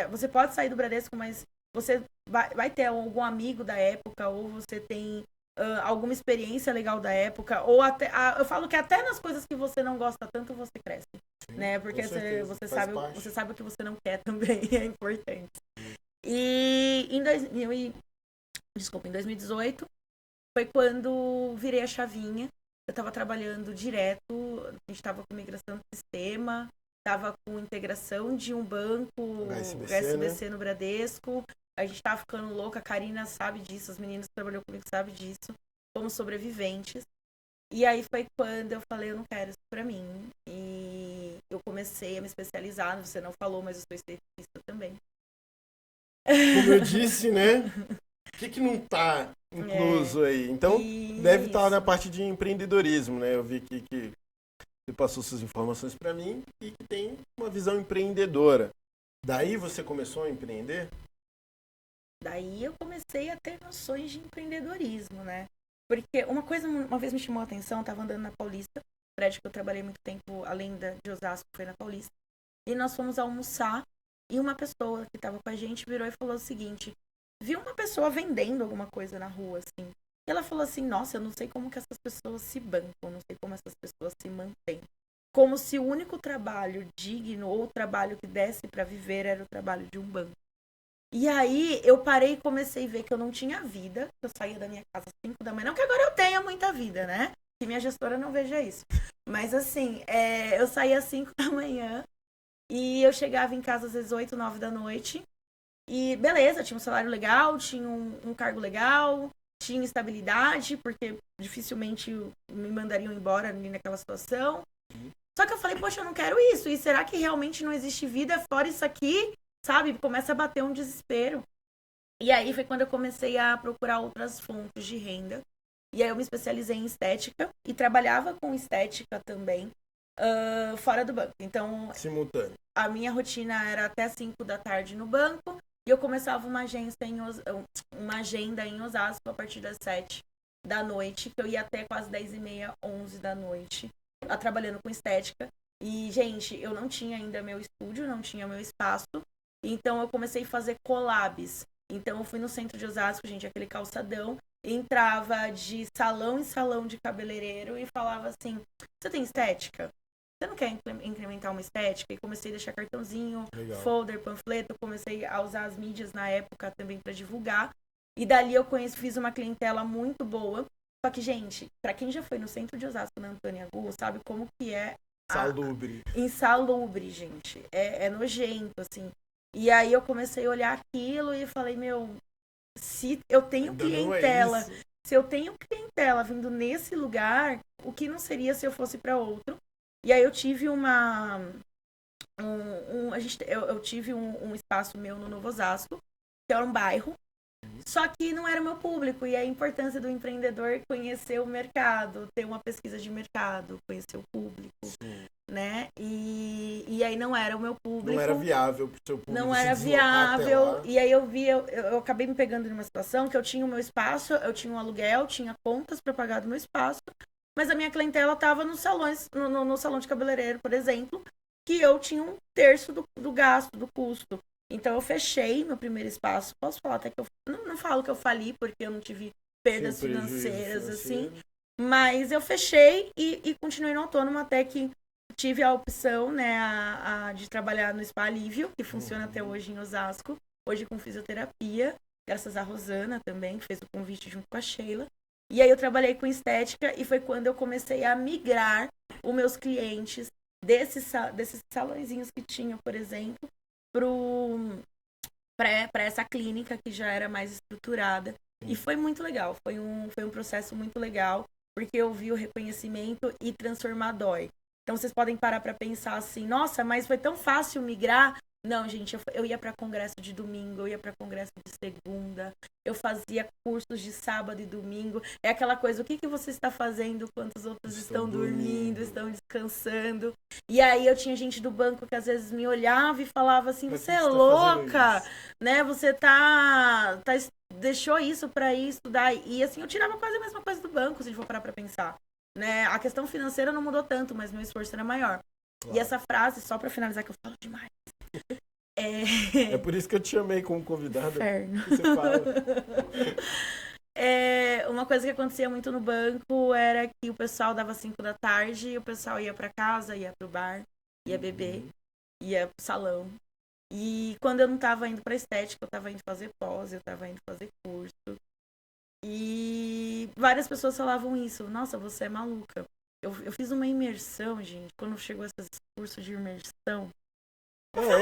S2: você pode sair do Bradesco, mas você vai ter algum amigo da época, ou você tem alguma experiência legal da época, ou até, eu falo que até nas coisas que você não gosta tanto, você cresce.
S1: Sim,
S2: né? Porque você sabe o que você não quer também, é importante. E em 2018 foi quando virei a chavinha. Eu estava trabalhando direto, a gente estava com migração do sistema, estava com integração de um banco, SBC, né? No Bradesco. A gente estava ficando louca, a Karina sabe disso, as meninas que trabalham comigo sabem disso. Fomos sobreviventes. E aí foi quando eu falei, eu não quero isso pra mim. E eu comecei a me especializar, você não falou, mas eu sou esteticista também.
S1: Como eu disse, né? O que não tá incluso aí? Então, deve estar na parte de empreendedorismo, né? Eu vi que você passou suas informações para mim e que tem uma visão empreendedora. Daí você começou a empreender?
S2: Daí eu comecei a ter noções de empreendedorismo, né? Porque uma vez me chamou a atenção, eu tava andando na Paulista, prédio que eu trabalhei muito tempo, além de Osasco, foi na Paulista, e nós fomos almoçar, e uma pessoa que tava com a gente virou e falou o seguinte, viu uma pessoa vendendo alguma coisa na rua, assim, e ela falou assim, nossa, eu não sei como que essas pessoas se bancam, não sei como essas pessoas se mantêm. Como se o único trabalho digno ou o trabalho que desse para viver era o trabalho de um banco. E aí eu parei e comecei a ver que eu não tinha vida. Eu saía da minha casa às 5 da manhã. Não que agora eu tenha muita vida, né? Que minha gestora não veja isso. Mas assim, eu saía às 5 da manhã e eu chegava em casa às vezes 8, 9 da noite. E beleza, tinha um salário legal, tinha um cargo legal, tinha estabilidade, porque dificilmente me mandariam embora ali naquela situação. Só que eu falei, poxa, eu não quero isso. E será que realmente não existe vida fora isso aqui? Sabe? Começa a bater um desespero. E aí foi quando eu comecei a procurar outras fontes de renda. E aí eu me especializei em estética e trabalhava com estética também, fora do banco. Então,
S1: simultâneo.
S2: A minha rotina era até 5 da tarde no banco e eu começava uma agenda em Osasco a partir das 7 da noite, que eu ia até quase 10h30, 11 da noite, trabalhando com estética. E, gente, eu não tinha ainda meu estúdio, não tinha meu espaço. Então eu comecei a fazer collabs. Então eu fui no centro de Osasco, gente, aquele calçadão, entrava de salão em salão de cabeleireiro e falava assim, você tem estética? Você não quer incrementar uma estética? E comecei a deixar cartãozinho, folder, panfleto, comecei a usar as mídias na época também para divulgar. E dali eu fiz uma clientela muito boa. Só que, gente, para quem já foi no centro de Osasco, na Antônia Gu, sabe como que é
S1: salubre.
S2: Insalubre, gente. É nojento, assim. E aí eu comecei a olhar aquilo e falei, se eu tenho clientela, se eu tenho clientela vindo nesse lugar, o que não seria se eu fosse para outro? E aí eu tive eu tive um espaço meu no Novo Osasco, que era um bairro, só que não era o meu público. E a importância do empreendedor conhecer o mercado, ter uma pesquisa de mercado, conhecer o público. Sim. Né? E aí não era o meu público.
S1: Não era viável pro seu público.
S2: Não era viável. E aí eu acabei me pegando numa situação que eu tinha o meu espaço, eu tinha um aluguel, tinha contas para pagar do meu espaço, mas a minha clientela estava nos salões, no salão de cabeleireiro, por exemplo, que eu tinha 1/3 do gasto, do custo. Então eu fechei meu primeiro espaço. Posso falar até que eu não falo que eu fali, porque eu não tive perdas financeiras, assim. Mas eu fechei e continuei no autônomo até que tive a opção, né, de trabalhar no Spa Alívio, que funciona até hoje em Osasco, hoje com fisioterapia, graças a Rosana também, que fez o convite junto com a Sheila. E aí eu trabalhei com estética e foi quando eu comecei a migrar os meus clientes desses salõezinhos que tinha, por exemplo, para essa clínica que já era mais estruturada. E foi muito legal, foi um processo muito legal, porque eu vi o reconhecimento e transformar dói. Então, vocês podem parar para pensar assim, nossa, mas foi tão fácil migrar Não, gente, eu ia pra congresso de domingo, eu ia pra congresso de segunda, eu fazia cursos de sábado e domingo. É aquela coisa, o que você está fazendo quando os outros estão dormindo, estão descansando? E aí eu tinha gente do banco que às vezes me olhava e falava assim, você é louca, né? Você deixou isso pra ir estudar. E assim, eu tirava quase a mesma coisa do banco, se a gente for parar pra pensar. Né? A questão financeira não mudou tanto, mas meu esforço era maior. Claro. E essa frase, só pra finalizar, que eu falo demais.
S1: É por isso que eu te chamei como convidada.
S2: Inferno.
S1: Você fala.
S2: Uma coisa que acontecia muito no banco era que o pessoal dava 5 da tarde e o pessoal ia pra casa, ia pro bar, ia beber, ia pro salão. E quando eu não tava indo pra estética, eu tava indo fazer pós, eu tava indo fazer curso. E várias pessoas falavam isso. Nossa, você é maluca. Eu fiz uma imersão, gente, quando chegou esses cursos de imersão.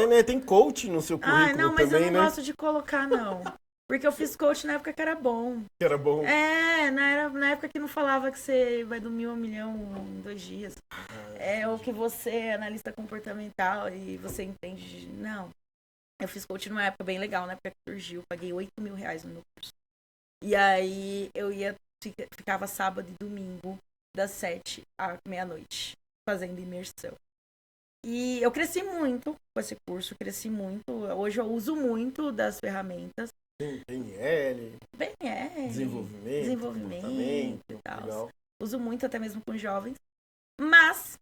S1: Né? Tem coach no seu currículo
S2: não, mas
S1: também,
S2: eu não gosto de colocar, não. Porque eu fiz coach na época que era bom.
S1: Que era bom?
S2: Na época que não falava que você vai do 1.000 a 1.000.000 em 2 dias. Ou que você é analista comportamental e você entende. Não. Eu fiz coach numa época bem legal, na época que surgiu. Paguei R$8.000 no meu curso. E aí eu ficava sábado e domingo, das 7 à meia-noite, fazendo imersão. E eu cresci muito com esse curso, cresci muito. Hoje eu uso muito das ferramentas.
S1: PNL.
S2: Desenvolvimento e tal. Legal. Uso muito até mesmo com jovens. Mas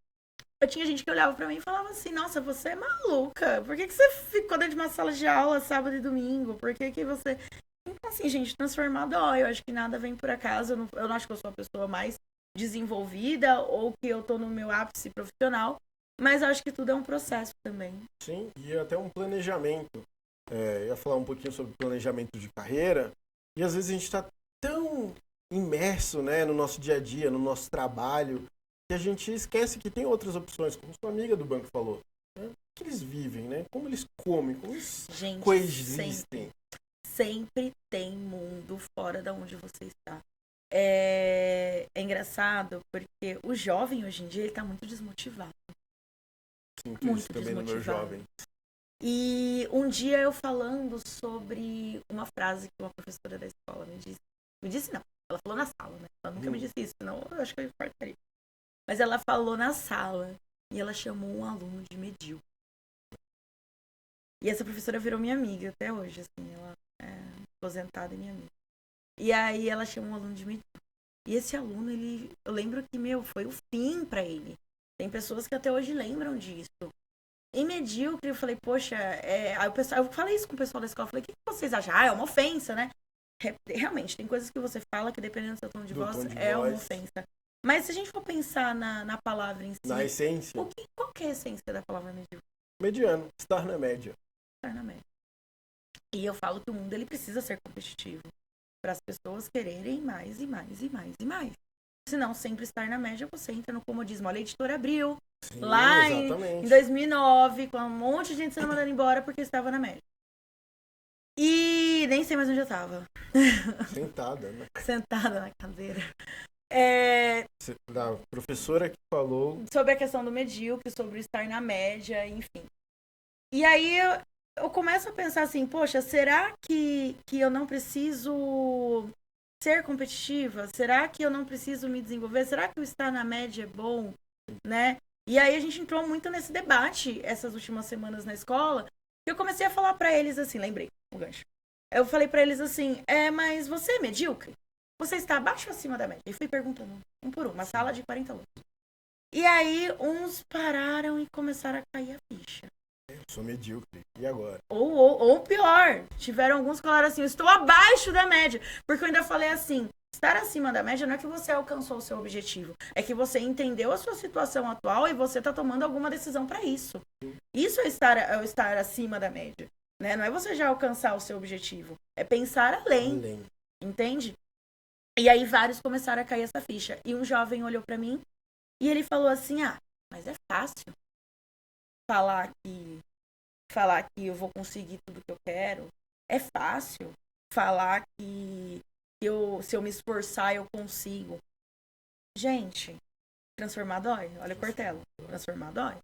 S2: eu tinha gente que olhava pra mim e falava assim, nossa, você é maluca. Por que você ficou dentro de uma sala de aula sábado e domingo? Por que você... Então, assim, gente, transformar dói. Eu acho que nada vem por acaso. Eu não acho que eu sou a pessoa mais desenvolvida ou que eu tô no meu ápice profissional. Mas eu acho que tudo é um processo também.
S1: Sim, e até um planejamento. Eu ia falar um pouquinho sobre planejamento de carreira. E às vezes a gente está tão imerso, né, no nosso dia a dia, no nosso trabalho, que a gente esquece que tem outras opções, como sua amiga do banco falou. Né? Que eles vivem, né? Como eles comem, como eles coexistem.
S2: Sempre tem mundo fora da onde você está. É engraçado porque o jovem hoje em dia ele tá muito desmotivado.
S1: Sinto isso também no meu jovem.
S2: E um dia eu falando sobre uma frase que uma professora da escola me disse. Me disse não, ela falou na sala, né? Ela nunca me disse isso, senão eu acho que eu cortaria. Mas ela falou na sala e ela chamou um aluno de medíocre. E essa professora virou minha amiga até hoje, assim, ela é aposentada e minha amiga. E aí ela chamou um aluno de medíocre. E esse aluno, eu lembro que, foi o fim pra ele. Tem pessoas que até hoje lembram disso. Em medíocre, eu falei, poxa, aí eu falei isso com o pessoal da escola, eu falei, o que vocês acham? É uma ofensa, né? Realmente, tem coisas que você fala que dependendo do seu tom de voz, uma ofensa. Mas se a gente for pensar na palavra em si...
S1: Na essência.
S2: Qual que é a essência da palavra medíocre?
S1: Mediano, estar na média.
S2: Estar na média. E eu falo que o mundo ele precisa ser competitivo para as pessoas quererem mais e mais e mais e mais. Se não sempre estar na média, você entra no comodismo. Olha a Editora Abril,
S1: sim,
S2: lá em 2009, com um monte de gente sendo mandada embora porque estava na média. E nem sei mais onde eu estava.
S1: Sentada, né?
S2: Sentada na cadeira.
S1: Da professora que falou...
S2: Sobre a questão do medíocre, sobre estar na média, enfim. E aí eu começo a pensar assim, poxa, será que eu não preciso ser competitiva? Será que eu não preciso me desenvolver? Será que o estar na média é bom? Né? E aí a gente entrou muito nesse debate essas últimas semanas na escola, que eu comecei a falar pra eles assim, lembrei o gancho. Eu falei pra eles assim, mas você é medíocre? Você está abaixo ou acima da média? E fui perguntando um por um, uma sala de 40 alunos. E aí uns pararam e começaram a cair a ficha.
S1: Eu sou medíocre, e agora?
S2: Ou pior, tiveram alguns que falaram assim, eu estou abaixo da média. Porque eu ainda falei assim, estar acima da média não é que você alcançou o seu objetivo. É que você entendeu a sua situação atual e você está tomando alguma decisão para isso. Isso é estar acima da média. Né? Não é você já alcançar o seu objetivo. É pensar além. Entende? E aí vários começaram a cair essa ficha. E um jovem olhou para mim e ele falou assim, mas é fácil falar que eu vou conseguir tudo que eu quero. É fácil falar que se eu me esforçar, eu consigo. Gente, transformar dói. Olha o Cortella. Transformar dói.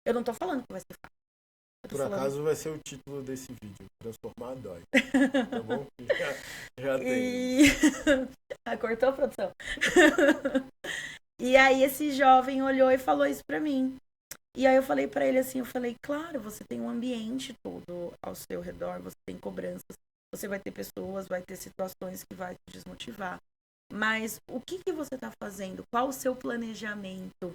S2: Eu não tô falando que vai ser fácil.
S1: Por acaso vai ser o título desse vídeo, Transformar Dói. Tá bom? Já tem.
S2: Cortou a produção. E aí esse jovem olhou e falou isso pra mim. E aí eu falei pra ele assim, claro, você tem um ambiente todo ao seu redor, você tem cobranças, você vai ter pessoas, vai ter situações que vai te desmotivar. Mas o que você tá fazendo? Qual o seu planejamento?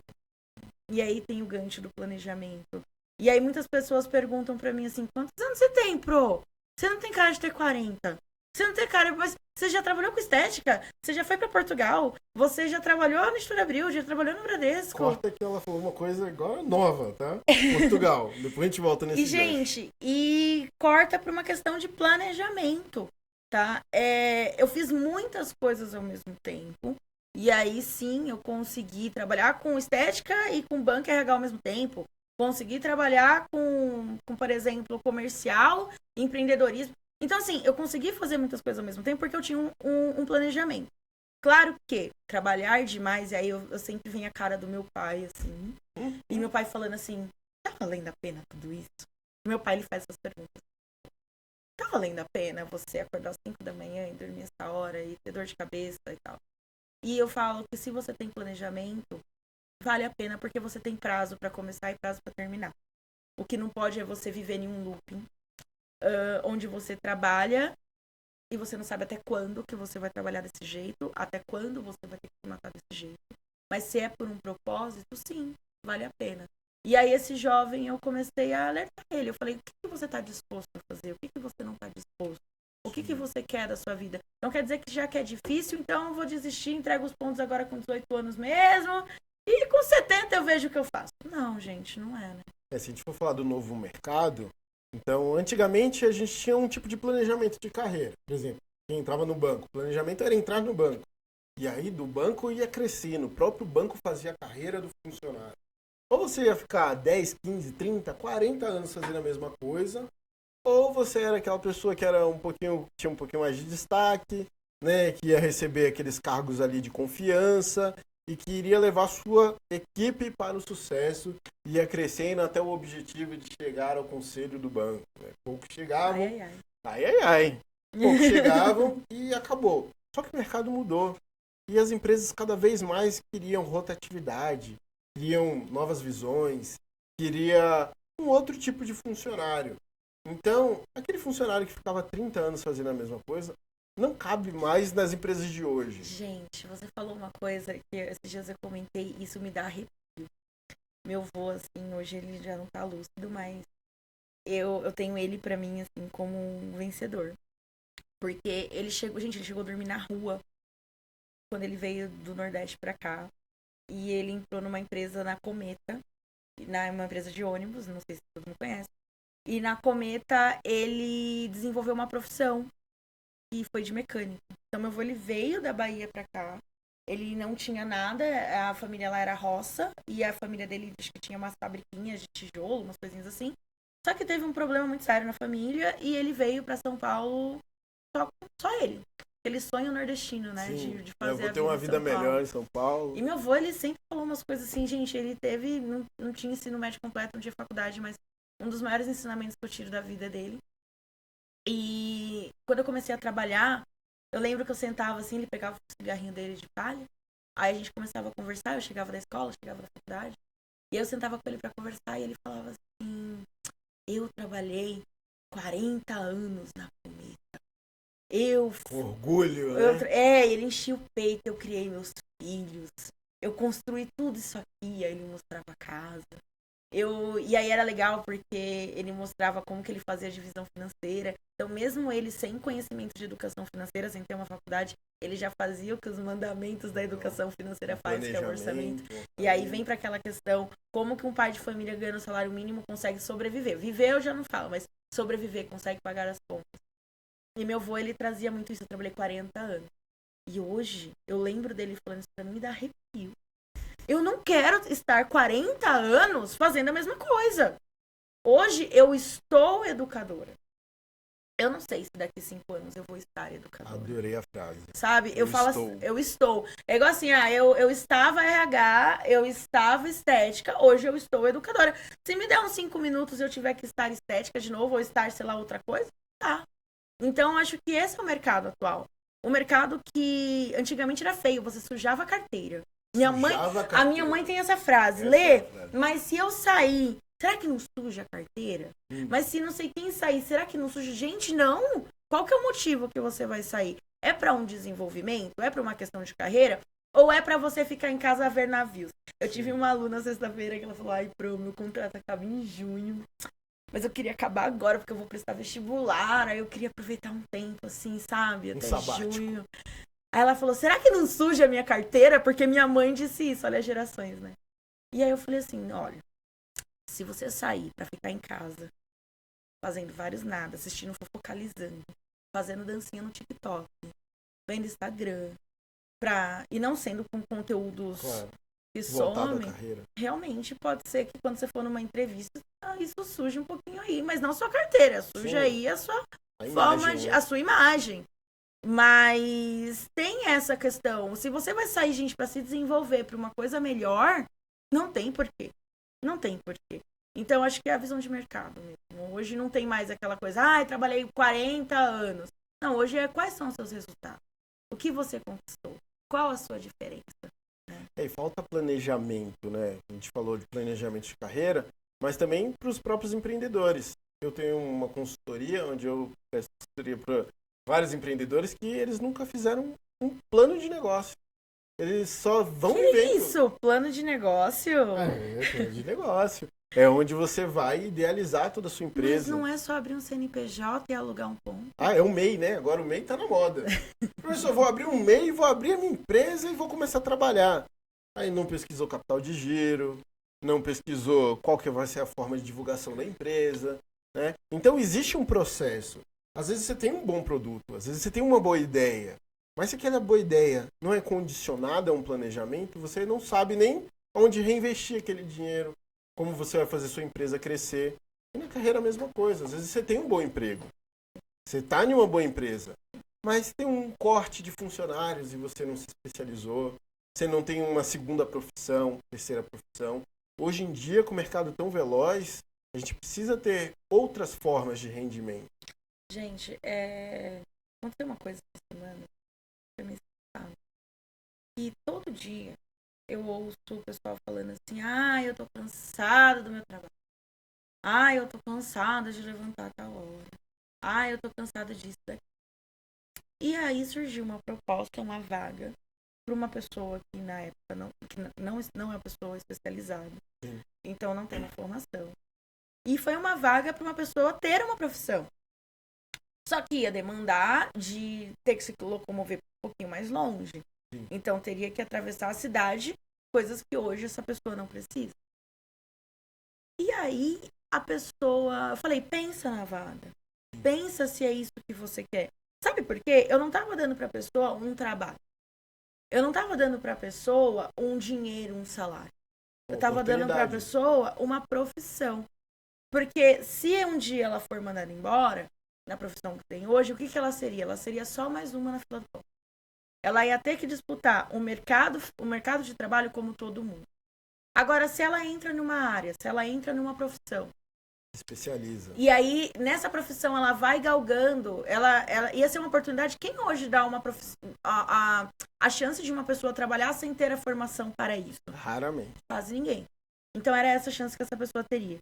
S2: E aí tem o gancho do planejamento. E aí muitas pessoas perguntam pra mim assim, quantos anos você tem, Pro? Você não tem cara de ter 40. Você não tem cara, mas você já trabalhou com estética? Você já foi pra Portugal? Você já trabalhou no Estúdio Abril? Já trabalhou no Bradesco?
S1: Corta que ela falou uma coisa agora nova, tá? Portugal. Depois a gente volta nesse gancho.
S2: Gente, e corta pra uma questão de planejamento, tá? Eu fiz muitas coisas ao mesmo tempo. E aí sim, eu consegui trabalhar com estética e com banco RH ao mesmo tempo. Consegui trabalhar com, por exemplo, comercial, empreendedorismo. Então, assim, eu consegui fazer muitas coisas ao mesmo tempo porque eu tinha um planejamento. Claro que trabalhar demais, e aí eu sempre venho a cara do meu pai, assim. E meu pai falando assim, tá valendo a pena tudo isso? Meu pai, ele faz essas perguntas. Tá valendo a pena você acordar às 5 da manhã e dormir essa hora e ter dor de cabeça e tal? E eu falo que se você tem planejamento, vale a pena porque você tem prazo para começar e prazo para terminar. O que não pode é você viver em um looping, onde você trabalha e você não sabe até quando que você vai trabalhar desse jeito, até quando você vai ter que se matar desse jeito. Mas se é por um propósito, sim, vale a pena. E aí esse jovem, eu comecei a alertar ele. Eu falei, o que você está disposto a fazer? O que você não está disposto? O que você quer da sua vida? Não quer dizer que já que é difícil, então eu vou desistir, entrego os pontos agora com 18 anos mesmo, e com 70 eu vejo o que eu faço. Não, gente, não é, né?
S1: Se a gente for falar do novo mercado, então, antigamente a gente tinha um tipo de planejamento de carreira. Por exemplo, quem entrava no banco, o planejamento era entrar no banco. E aí do banco ia crescendo, o próprio banco fazia a carreira do funcionário. Ou você ia ficar 10, 15, 30, 40 anos fazendo a mesma coisa, ou você era aquela pessoa que era tinha um pouquinho mais de destaque, né, que ia receber aqueles cargos ali de confiança e que iria levar a sua equipe para o sucesso, ia crescendo até o objetivo de chegar ao conselho do banco. Né? Poucos chegavam, poucos chegavam e acabou. Só que o mercado mudou e as empresas cada vez mais queriam rotatividade, queriam novas visões, queria um outro tipo de funcionário. Então, aquele funcionário que ficava 30 anos fazendo a mesma coisa, não cabe mais nas empresas de hoje.
S2: Gente, você falou uma coisa que esses dias eu comentei, isso me dá arrepio. Meu avô, assim, hoje ele já não tá lúcido, mas eu tenho ele pra mim, assim, como um vencedor. Porque ele chegou a dormir na rua quando ele veio do Nordeste pra cá. E ele entrou numa empresa na Cometa, uma empresa de ônibus, não sei se todo mundo conhece. E na Cometa ele desenvolveu uma profissão que foi de mecânico. Então meu avô, ele veio da Bahia pra cá, ele não tinha nada, a família lá era roça, e a família dele acho que tinha umas fabriquinhas de tijolo, umas coisinhas assim. Só que teve um problema muito sério na família e ele veio pra São Paulo só ele. Aquele sonho nordestino, né?
S1: Sim,
S2: de fazer
S1: eu vou ter uma vida melhor em São Paulo.
S2: E meu avô, ele sempre falou umas coisas assim, gente, ele teve, não tinha ensino médio completo, não tinha faculdade, mas um dos maiores ensinamentos que eu tiro da vida dele. E quando eu comecei a trabalhar, eu lembro que eu sentava assim, ele pegava o cigarrinho dele de palha, aí a gente começava a conversar, eu chegava da escola, chegava da faculdade, e eu sentava com ele pra conversar e ele falava assim, eu trabalhei 40 anos na Cometa.
S1: Com orgulho, né?
S2: Ele enchia o peito, eu criei meus filhos, eu construí tudo isso aqui, aí ele mostrava a casa. E aí era legal porque ele mostrava como que ele fazia a divisão financeira. Então, mesmo ele sem conhecimento de educação financeira, sem ter uma faculdade, ele já fazia o que os mandamentos da educação financeira faz, que é o orçamento. E aí vem para aquela questão, como que um pai de família ganhando o salário mínimo consegue sobreviver? Viver eu já não falo, mas sobreviver, consegue pagar as contas. E meu avô, ele trazia muito isso, eu trabalhei 40 anos. E hoje, eu lembro dele falando isso pra mim, me dá arrepio. Eu não quero estar 40 anos fazendo a mesma coisa. Hoje eu estou educadora. Eu não sei se daqui 5 anos eu vou estar educadora.
S1: Adorei a frase.
S2: Sabe? Eu falo
S1: estou.
S2: assim, eu estou. É igual assim, eu estava RH, eu estava estética, hoje eu estou educadora. Se me der uns 5 minutos e eu tiver que estar estética de novo, ou estar, sei lá, outra coisa, tá. Então, eu acho que esse é o mercado atual. O mercado que antigamente era feio, você sujava a carteira. A minha mãe tem essa frase, Lê, mas se eu sair, será que não suja a carteira? Mas se não sei quem sair, será que não suja? Gente, não! Qual que é o motivo que você vai sair? É para um desenvolvimento? É para uma questão de carreira? Ou é para você ficar em casa a ver navios? Eu tive uma aluna sexta-feira que ela falou, ai, meu contrato acaba em junho. Mas eu queria acabar agora, porque eu vou prestar vestibular. Aí eu queria aproveitar um tempo, assim, sabe? Até junho. Aí ela falou, será que não suja a minha carteira? Porque minha mãe disse isso, olha as gerações, né? E aí eu falei assim, olha, se você sair pra ficar em casa, fazendo vários nada, assistindo Fofocalizando, fazendo dancinha no TikTok, vendo Instagram, e não sendo com conteúdos que somem, realmente pode ser que quando você for numa entrevista, isso suje um pouquinho aí, mas não sua carteira, suja aí a sua a sua imagem. Mas tem essa questão, se você vai sair, gente, para se desenvolver para uma coisa melhor, não tem porquê. Não tem porquê. Então, acho que é a visão de mercado mesmo. Hoje não tem mais aquela coisa, trabalhei 40 anos. Não, hoje é quais são os seus resultados? O que você conquistou? Qual a sua diferença?
S1: E falta planejamento, né? A gente falou de planejamento de carreira, mas também para os próprios empreendedores. Eu tenho uma consultoria onde eu presto consultoria para vários empreendedores que eles nunca fizeram um plano de negócio. Eles só vão vivendo.
S2: Isso? Plano de negócio?
S1: Plano de negócio. É onde você vai idealizar toda a sua empresa.
S2: Mas não é só abrir um CNPJ e alugar um ponto.
S1: É o MEI, né? Agora o MEI tá na moda. Professor, vou abrir um MEI, vou abrir a minha empresa e vou começar a trabalhar. Aí não pesquisou capital de giro, não pesquisou qual que vai ser a forma de divulgação da empresa, né? Então existe um processo. Às vezes você tem um bom produto, às vezes você tem uma boa ideia, mas se aquela boa ideia não é condicionada a um planejamento, você não sabe nem onde reinvestir aquele dinheiro, como você vai fazer sua empresa crescer. E na carreira a mesma coisa. Às vezes você tem um bom emprego, você está em uma boa empresa, mas tem um corte de funcionários e você não se especializou, você não tem uma segunda profissão, terceira profissão. Hoje em dia, com o mercado tão veloz, a gente precisa ter outras formas de rendimento.
S2: Gente, aconteceu uma coisa essa semana, e todo dia eu ouço o pessoal falando assim, eu tô cansada do meu trabalho. Eu tô cansada de levantar a tal hora. Eu tô cansada disso, daqui. E aí surgiu uma proposta, uma vaga, para uma pessoa que na época não é uma pessoa especializada. Sim. Então não tem uma formação. E foi uma vaga para uma pessoa ter uma profissão. Só que ia demandar de ter que se locomover um pouquinho mais longe. Sim. Então teria que atravessar a cidade, coisas que hoje essa pessoa não precisa. E aí a pessoa, eu falei, pensa na vaga. Pensa se é isso que você quer. Sabe por quê? Eu não tava dando pra pessoa um trabalho. Eu não tava dando pra pessoa um dinheiro, um salário. Eu tava dando pra pessoa uma profissão. Porque se um dia ela for mandada embora, na profissão que tem hoje, o que ela seria? Ela seria só mais uma na fila do pão. Ela ia ter que disputar o mercado de trabalho como todo mundo. Agora, se ela entra numa área, se ela entra numa profissão,
S1: especializa.
S2: E aí, nessa profissão, ela vai galgando, ela ia ser uma oportunidade. Quem hoje dá uma a chance de uma pessoa trabalhar sem ter a formação para isso?
S1: Raramente.
S2: Quase ninguém. Então, era essa chance que essa pessoa teria.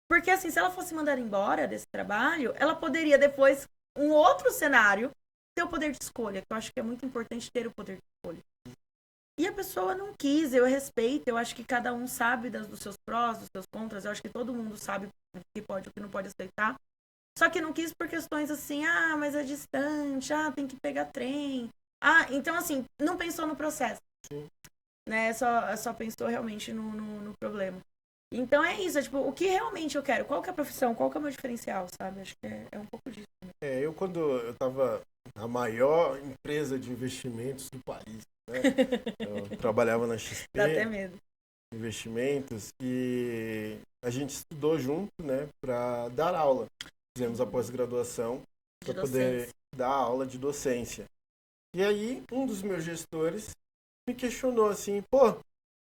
S2: Porque, assim, se ela fosse mandada embora desse trabalho, ela poderia, depois, um outro cenário, ter o poder de escolha, que eu acho que é muito importante ter o poder de escolha. E a pessoa não quis, eu respeito, eu acho que cada um sabe dos seus prós, dos seus contras, eu acho que todo mundo sabe o que pode e o que não pode aceitar. Só que não quis por questões assim, mas é distante, tem que pegar trem. Então assim, não pensou no processo.
S1: Sim.
S2: Né? Só pensou realmente no problema. Então é isso, tipo, o que realmente eu quero? Qual que é a profissão? Qual que é o meu diferencial, sabe? Acho que é um pouco disso.
S1: Eu quando eu tava na maior empresa de investimentos do país, né? Eu trabalhava na XP.
S2: Dá até medo.
S1: Investimentos, e a gente estudou junto, né, para dar aula. fizemos a pós-graduação
S2: De
S1: para poder
S2: docência.
S1: dar aula de docência. E aí, um dos meus gestores me questionou assim, pô,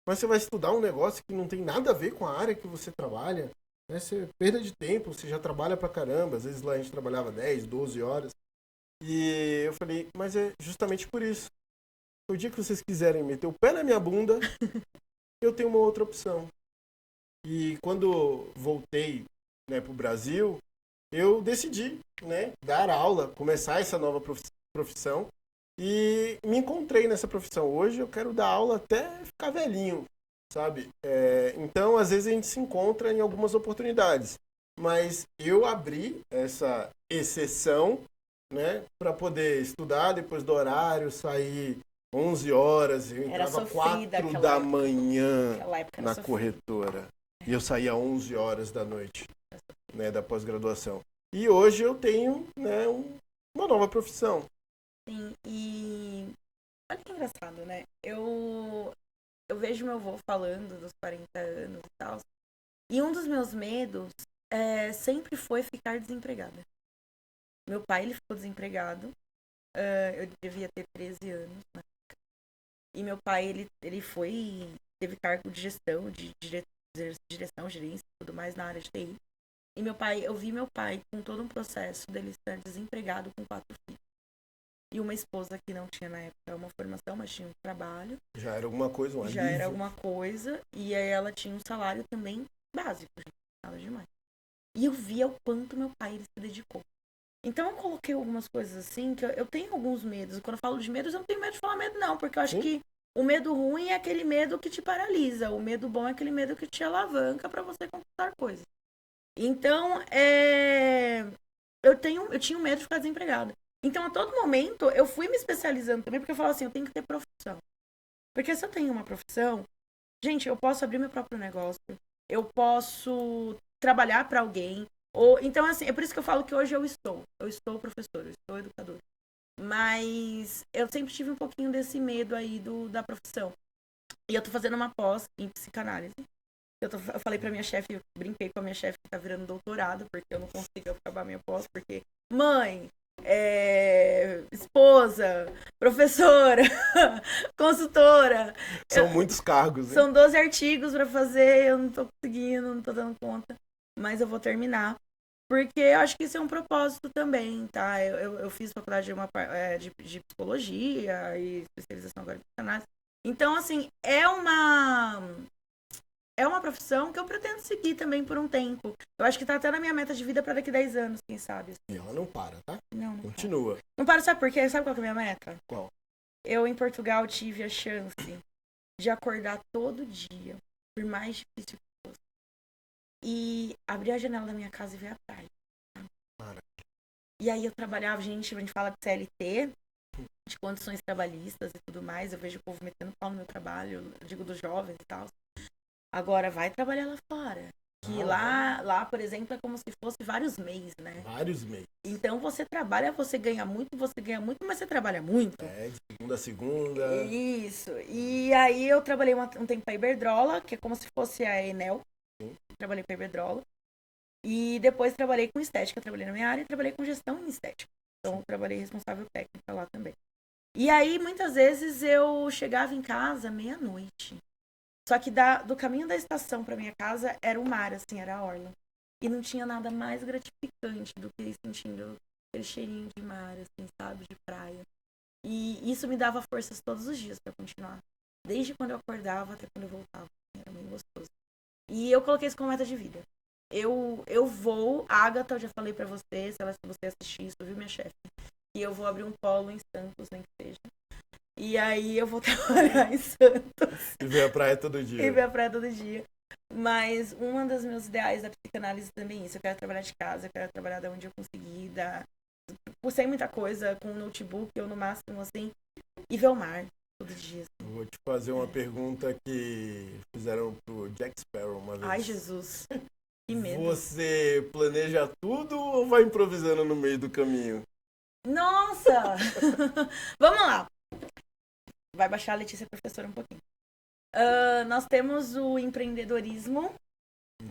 S1: mas você vai estudar um negócio que não tem nada a ver com a área que você trabalha? Né? Você perda de tempo, você já trabalha pra caramba, às vezes lá a gente trabalhava 10, 12 horas. E eu falei, mas é justamente por isso. O dia que vocês quiserem meter o pé na minha bunda, eu tenho uma outra opção. E quando voltei, né, pro Brasil, eu decidi, né, dar aula, começar essa nova profissão e me encontrei nessa profissão. Hoje eu quero dar aula até ficar velhinho, sabe? Então, às vezes a gente se encontra em algumas oportunidades, mas eu abri essa exceção, né, para poder estudar depois do horário, sair 11 horas, eu
S2: Era
S1: entrava
S2: sofrida
S1: 4
S2: aquela
S1: da
S2: época.
S1: manhã
S2: Aquela época era
S1: na
S2: sofrida.
S1: corretora. E eu saía 11 horas da noite, né, da pós-graduação. E hoje eu tenho, né, uma nova profissão.
S2: Sim, e olha que engraçado, né? Eu vejo meu avô falando dos 40 anos e tal. E um dos meus medos sempre foi ficar desempregada. Meu pai, ele ficou desempregado. Eu devia ter 13 anos, né? E meu pai, ele teve cargo de gestão, de direção, gerência e tudo mais na área de TI. E eu vi meu pai com todo um processo dele estar desempregado com 4 filhos. E uma esposa que não tinha na época uma formação, mas tinha um trabalho.
S1: Já era alguma coisa, um alívio.
S2: Já era alguma coisa. E aí ela tinha um salário também básico, gente, nada demais. E eu via o quanto meu pai ele se dedicou. Então eu coloquei algumas coisas assim, que eu tenho alguns medos. Quando eu falo de medos, eu não tenho medo de falar medo, não. Porque eu acho que o medo ruim é aquele medo que te paralisa. O medo bom é aquele medo que te alavanca pra você conquistar coisas. Então, eu tinha medo de ficar desempregada. Então, a todo momento, eu fui me especializando também, porque eu falava assim, eu tenho que ter profissão. Porque se eu tenho uma profissão, gente, eu posso abrir meu próprio negócio, eu posso trabalhar para alguém. Então, assim, é por isso que eu falo que hoje eu estou professor, eu estou educador. Mas eu sempre tive um pouquinho desse medo aí da profissão. E eu tô fazendo uma pós em psicanálise. Eu falei pra minha chefe, eu brinquei com a minha chefe que tá virando doutorado, porque eu não consigo acabar minha pós, porque mãe, esposa, professora, consultora.
S1: São muitos cargos, hein?
S2: São 12 artigos pra fazer, eu não tô conseguindo, não tô dando conta. Mas eu vou terminar. Porque eu acho que isso é um propósito também, tá? Eu fiz faculdade de psicologia e especialização agora em psicanálise. Então, assim, é uma profissão que eu pretendo seguir também por um tempo. Eu acho que tá até na minha meta de vida pra daqui 10 anos, quem sabe.
S1: E ela não para, tá?
S2: Não
S1: Continua.
S2: Não para, sabe por quê? Sabe qual que é a minha meta?
S1: Qual?
S2: Eu, em Portugal, tive a chance de acordar todo dia, por mais difícil que fosse, e abrir a janela da minha casa e ver a praia.
S1: Maravilha.
S2: E aí eu trabalhava, a gente fala de CLT, de condições trabalhistas e tudo mais, eu vejo o povo metendo pau no meu trabalho, eu digo dos jovens e tal. Agora, vai trabalhar lá fora. Que lá, por exemplo, é como se fosse vários meses, né?
S1: Vários meses.
S2: Então, você trabalha, você ganha muito, mas você trabalha muito.
S1: De segunda a segunda.
S2: Isso. E aí, eu trabalhei um tempo para a Iberdrola, que é como se fosse a Enel.
S1: Sim.
S2: Trabalhei para a Iberdrola. E depois trabalhei com estética, trabalhei na minha área e trabalhei com gestão em estética. Então, trabalhei responsável técnica lá também. E aí, muitas vezes, eu chegava em casa meia-noite. Só que do caminho da estação pra minha casa era o mar, assim, era a orla. E não tinha nada mais gratificante do que ir sentindo aquele cheirinho de mar, assim, sabe? De praia. E isso me dava forças todos os dias pra continuar. Desde quando eu acordava até quando eu voltava. Era bem gostoso. E eu coloquei isso como meta de vida. Eu vou, Agatha, eu já falei pra você, se você assistir isso, viu, minha chefe? E eu vou abrir um polo em Santos, nem que seja. E aí eu vou trabalhar em Santos.
S1: E ver a praia todo dia.
S2: E ver a praia todo dia. Mas um dos meus ideais da psicanálise também é isso. Eu quero trabalhar de casa, eu quero trabalhar de onde eu conseguir, sem muita coisa, com um notebook ou no máximo, assim, e ver o mar todo dia. Assim.
S1: Vou te fazer uma pergunta que fizeram pro Jack Sparrow uma vez.
S2: Ai, Jesus. Que medo.
S1: Você planeja tudo ou vai improvisando no meio do caminho?
S2: Nossa! Vamos lá. Vai baixar a Letícia professora um pouquinho. Nós temos o empreendedorismo,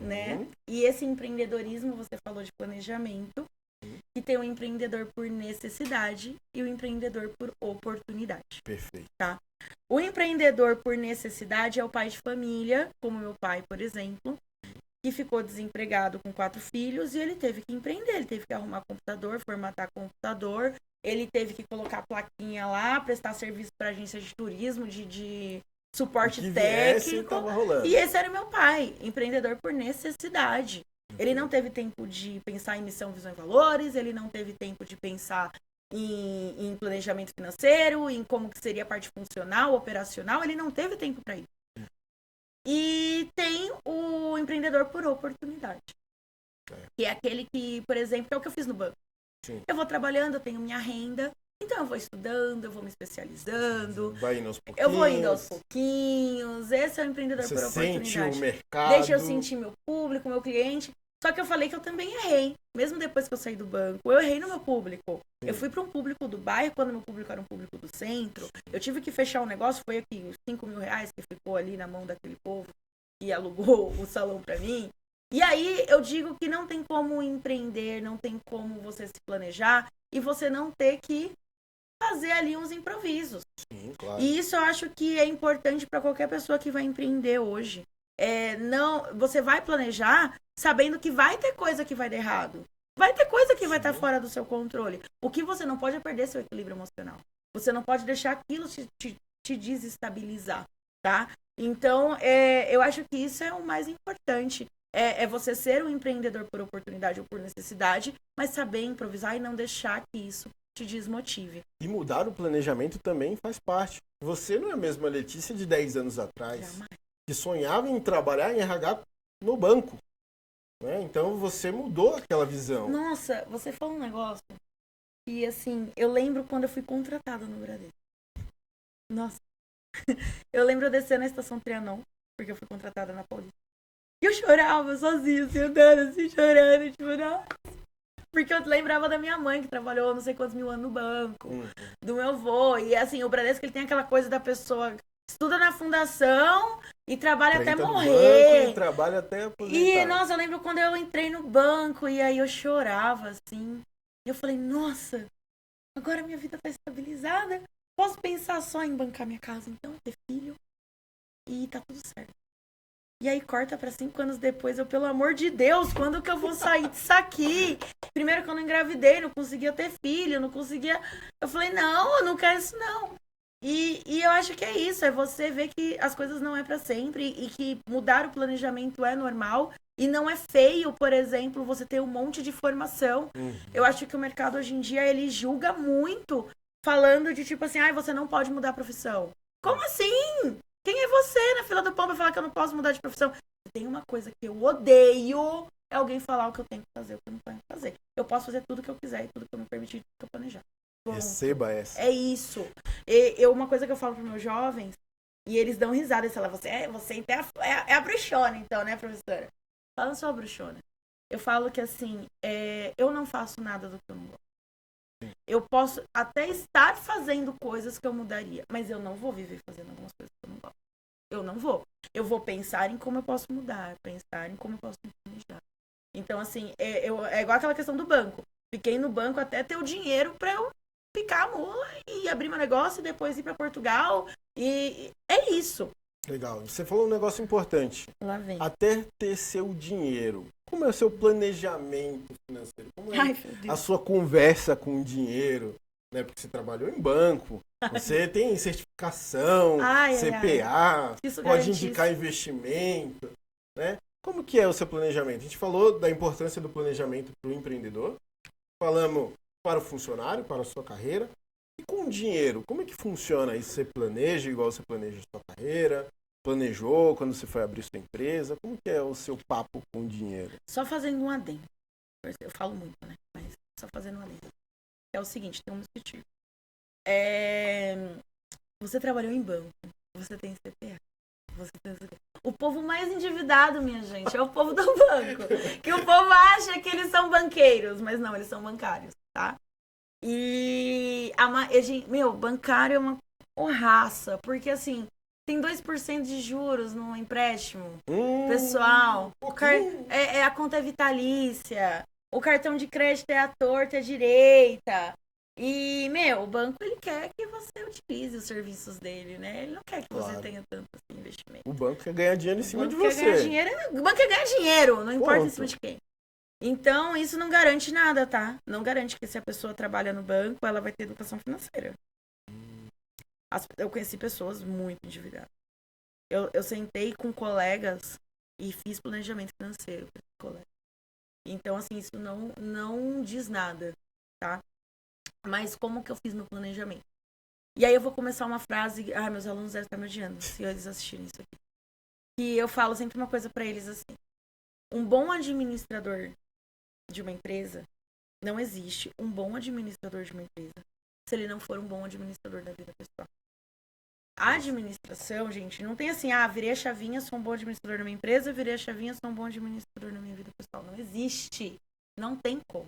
S2: né? E esse empreendedorismo, você falou de planejamento. que tem o empreendedor por necessidade e o empreendedor por oportunidade.
S1: Perfeito.
S2: Tá? O empreendedor por necessidade é o pai de família, como meu pai, por exemplo, que ficou desempregado com 4 filhos e ele teve que empreender, ele teve que arrumar computador, formatar computador, ele teve que colocar plaquinha lá, prestar serviço para agência de turismo, de suporte técnico. E esse era meu pai, empreendedor por necessidade. Ele não teve tempo de pensar em missão, visão e valores, ele não teve tempo de pensar em planejamento financeiro, em como que seria a parte funcional, operacional, ele não teve tempo para isso. E tem o empreendedor por oportunidade. Que é aquele que, por exemplo, é o que eu fiz no banco.
S1: Sim.
S2: Eu vou trabalhando, eu tenho minha renda, então eu vou estudando, eu vou me especializando.
S1: Vai indo aos pouquinhos.
S2: Eu vou indo aos pouquinhos. Esse é o empreendedor por oportunidade.
S1: Sente o mercado.
S2: Deixa eu sentir meu público, meu cliente. Só que eu falei que eu também errei. Mesmo depois que eu saí do banco, eu errei no meu público. Sim. Eu fui para um público do bairro, quando meu público era um público do centro. Eu tive que fechar um negócio, foi aqui, os 5 mil reais que ficou ali na mão daquele povo que alugou o salão para mim. E aí eu digo que não tem como empreender, não tem como você se planejar e você não ter que fazer ali uns improvisos.
S1: Sim, claro.
S2: E isso eu acho que é importante para qualquer pessoa que vai empreender hoje. Você vai planejar sabendo que vai ter coisa que vai dar errado. Vai ter coisa que vai estar fora do seu controle. O que você não pode é perder seu equilíbrio emocional. Você não pode deixar aquilo te desestabilizar, tá? Então, eu acho que isso é o mais importante. É você ser um empreendedor por oportunidade ou por necessidade, mas saber improvisar e não deixar que isso te desmotive.
S1: E mudar o planejamento também faz parte. Você não é a mesma Letícia de 10 anos atrás.
S2: Jamais.
S1: Que sonhava em trabalhar em RH no banco. Né? Então você mudou aquela visão.
S2: Nossa, você falou um negócio e assim, eu lembro quando eu fui contratada no Bradesco. Nossa. Eu lembro eu descer na estação Trianon, porque eu fui contratada na Paulista. E eu chorava sozinha, assim, andando assim, chorando, tipo, porque eu lembrava da minha mãe, que trabalhou não sei quantos mil anos no banco, do meu avô. E assim, o Bradesco, ele tem aquela coisa da pessoa estuda na fundação e trabalha até morrer.
S1: E trabalha até aposentar.
S2: E, nossa, eu lembro quando eu entrei no banco e aí eu chorava, assim. E eu falei, nossa, agora minha vida tá estabilizada. Posso pensar só em bancar minha casa, então, ter filho. E tá tudo certo. E aí corta pra 5 anos depois, eu, pelo amor de Deus, quando que eu vou sair disso aqui? Primeiro que eu não engravidei, não conseguia ter filho, não conseguia... Eu falei, não, eu não quero isso não. E eu acho que é isso, é você ver que as coisas não é pra sempre e que mudar o planejamento é normal e não é feio, por exemplo, você ter um monte de formação. Eu acho que o mercado hoje em dia, ele julga muito, falando de tipo assim, você não pode mudar a profissão. Como assim? Quem é você na fila do pão pra falar que eu não posso mudar de profissão? Tem uma coisa que eu odeio, é alguém falar o que eu tenho que fazer, o que eu não tenho que fazer. Eu posso fazer tudo que eu quiser e tudo que eu me permitir, tudo que eu planejar. Bom,
S1: receba essa.
S2: É isso. Uma coisa que eu falo para meus jovens, e eles dão risada, eles falam, você então é a bruxona, então, né, professora? Fala, não sou a bruxona. Eu falo que, assim, eu não faço nada do que eu não gosto. Eu posso até estar fazendo coisas que eu mudaria, mas eu não vou viver fazendo algumas coisas que eu não gosto. Eu não vou. Eu vou pensar em como eu posso mudar, pensar em como eu posso me planejar. Então, assim, é igual aquela questão do banco. Fiquei no banco até ter o dinheiro para eu picar a mula e abrir meu negócio e depois ir para Portugal. E é isso.
S1: Legal. Você falou um negócio importante.
S2: Lá vem.
S1: Até ter seu dinheiro. Como é o seu planejamento financeiro? Como é a sua conversa com o dinheiro? Né? Porque você trabalhou em banco, você tem certificação, CPA, pode indicar investimento. Né? Como que é o seu planejamento? A gente falou da importância do planejamento para o empreendedor. Falamos para o funcionário, para a sua carreira. E com o dinheiro, como é que funciona isso? Você planeja igual você planeja a sua carreira? Planejou quando você foi abrir sua empresa? Como que é o seu papo com o dinheiro?
S2: Só fazendo um adendo. Eu falo muito, né? Mas só fazendo um adendo. É o seguinte, tem um mosquitinho. Você trabalhou em banco. Você tem CPA. O povo mais endividado, minha gente, é o povo do banco. Que o povo acha que eles são banqueiros, mas não, eles são bancários, tá? E, bancário é uma raça, porque assim, tem 2% de juros no empréstimo pessoal. A conta é vitalícia. o cartão de crédito é à torta, é à direita. E, o banco, ele quer que você utilize os serviços dele, né? Ele não quer que você tenha tanto assim, investimento.
S1: O banco quer ganhar dinheiro em cima de você.
S2: O banco quer ganhar dinheiro, não importa em cima de
S1: Ponto.
S2: quem. Então, isso não garante nada, tá? Não garante que se a pessoa trabalha no banco, ela vai ter educação financeira. Eu conheci pessoas muito endividadas. Eu sentei com colegas e fiz planejamento financeiro com esses colegas. Então, assim, isso não diz nada, tá? Mas como que eu fiz meu planejamento? E aí eu vou começar uma frase... meus alunos devem estar me odiando se eles assistirem isso aqui. E eu falo sempre uma coisa pra eles assim. Um bom administrador de uma empresa, não existe um bom administrador de uma empresa se ele não for um bom administrador da vida pessoal. A administração, gente, não tem assim, virei a chavinha, sou um bom administrador da minha empresa, virei a chavinha, sou um bom administrador da minha vida pessoal. Não existe. Não tem como.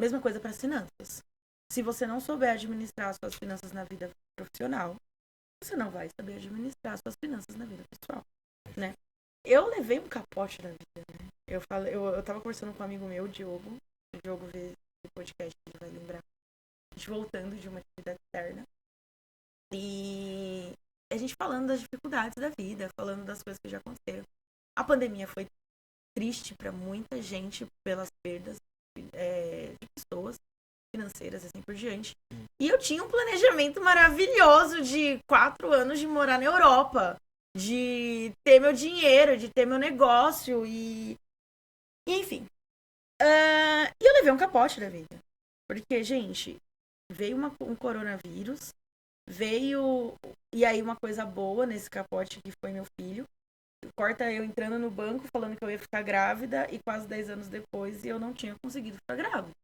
S2: Mesma coisa para as finanças. Se você não souber administrar suas finanças na vida profissional, você não vai saber administrar suas finanças na vida pessoal, né? Eu levei um capote na vida, né? Eu tava conversando com um amigo meu, o Diogo vê esse podcast, ele vai lembrar. A gente voltando de uma atividade externa. E a gente falando das dificuldades da vida, falando das coisas que já aconteceram. A pandemia foi triste para muita gente pelas perdas de pessoas financeiras e assim por diante. E eu tinha um planejamento maravilhoso de 4 anos de morar na Europa, de ter meu dinheiro, de ter meu negócio e enfim. E eu levei um capote da vida. Porque, gente, veio um coronavírus, e aí uma coisa boa nesse capote que foi meu filho. Corta eu entrando no banco falando que eu ia ficar grávida e quase 10 anos depois eu não tinha conseguido ficar grávida.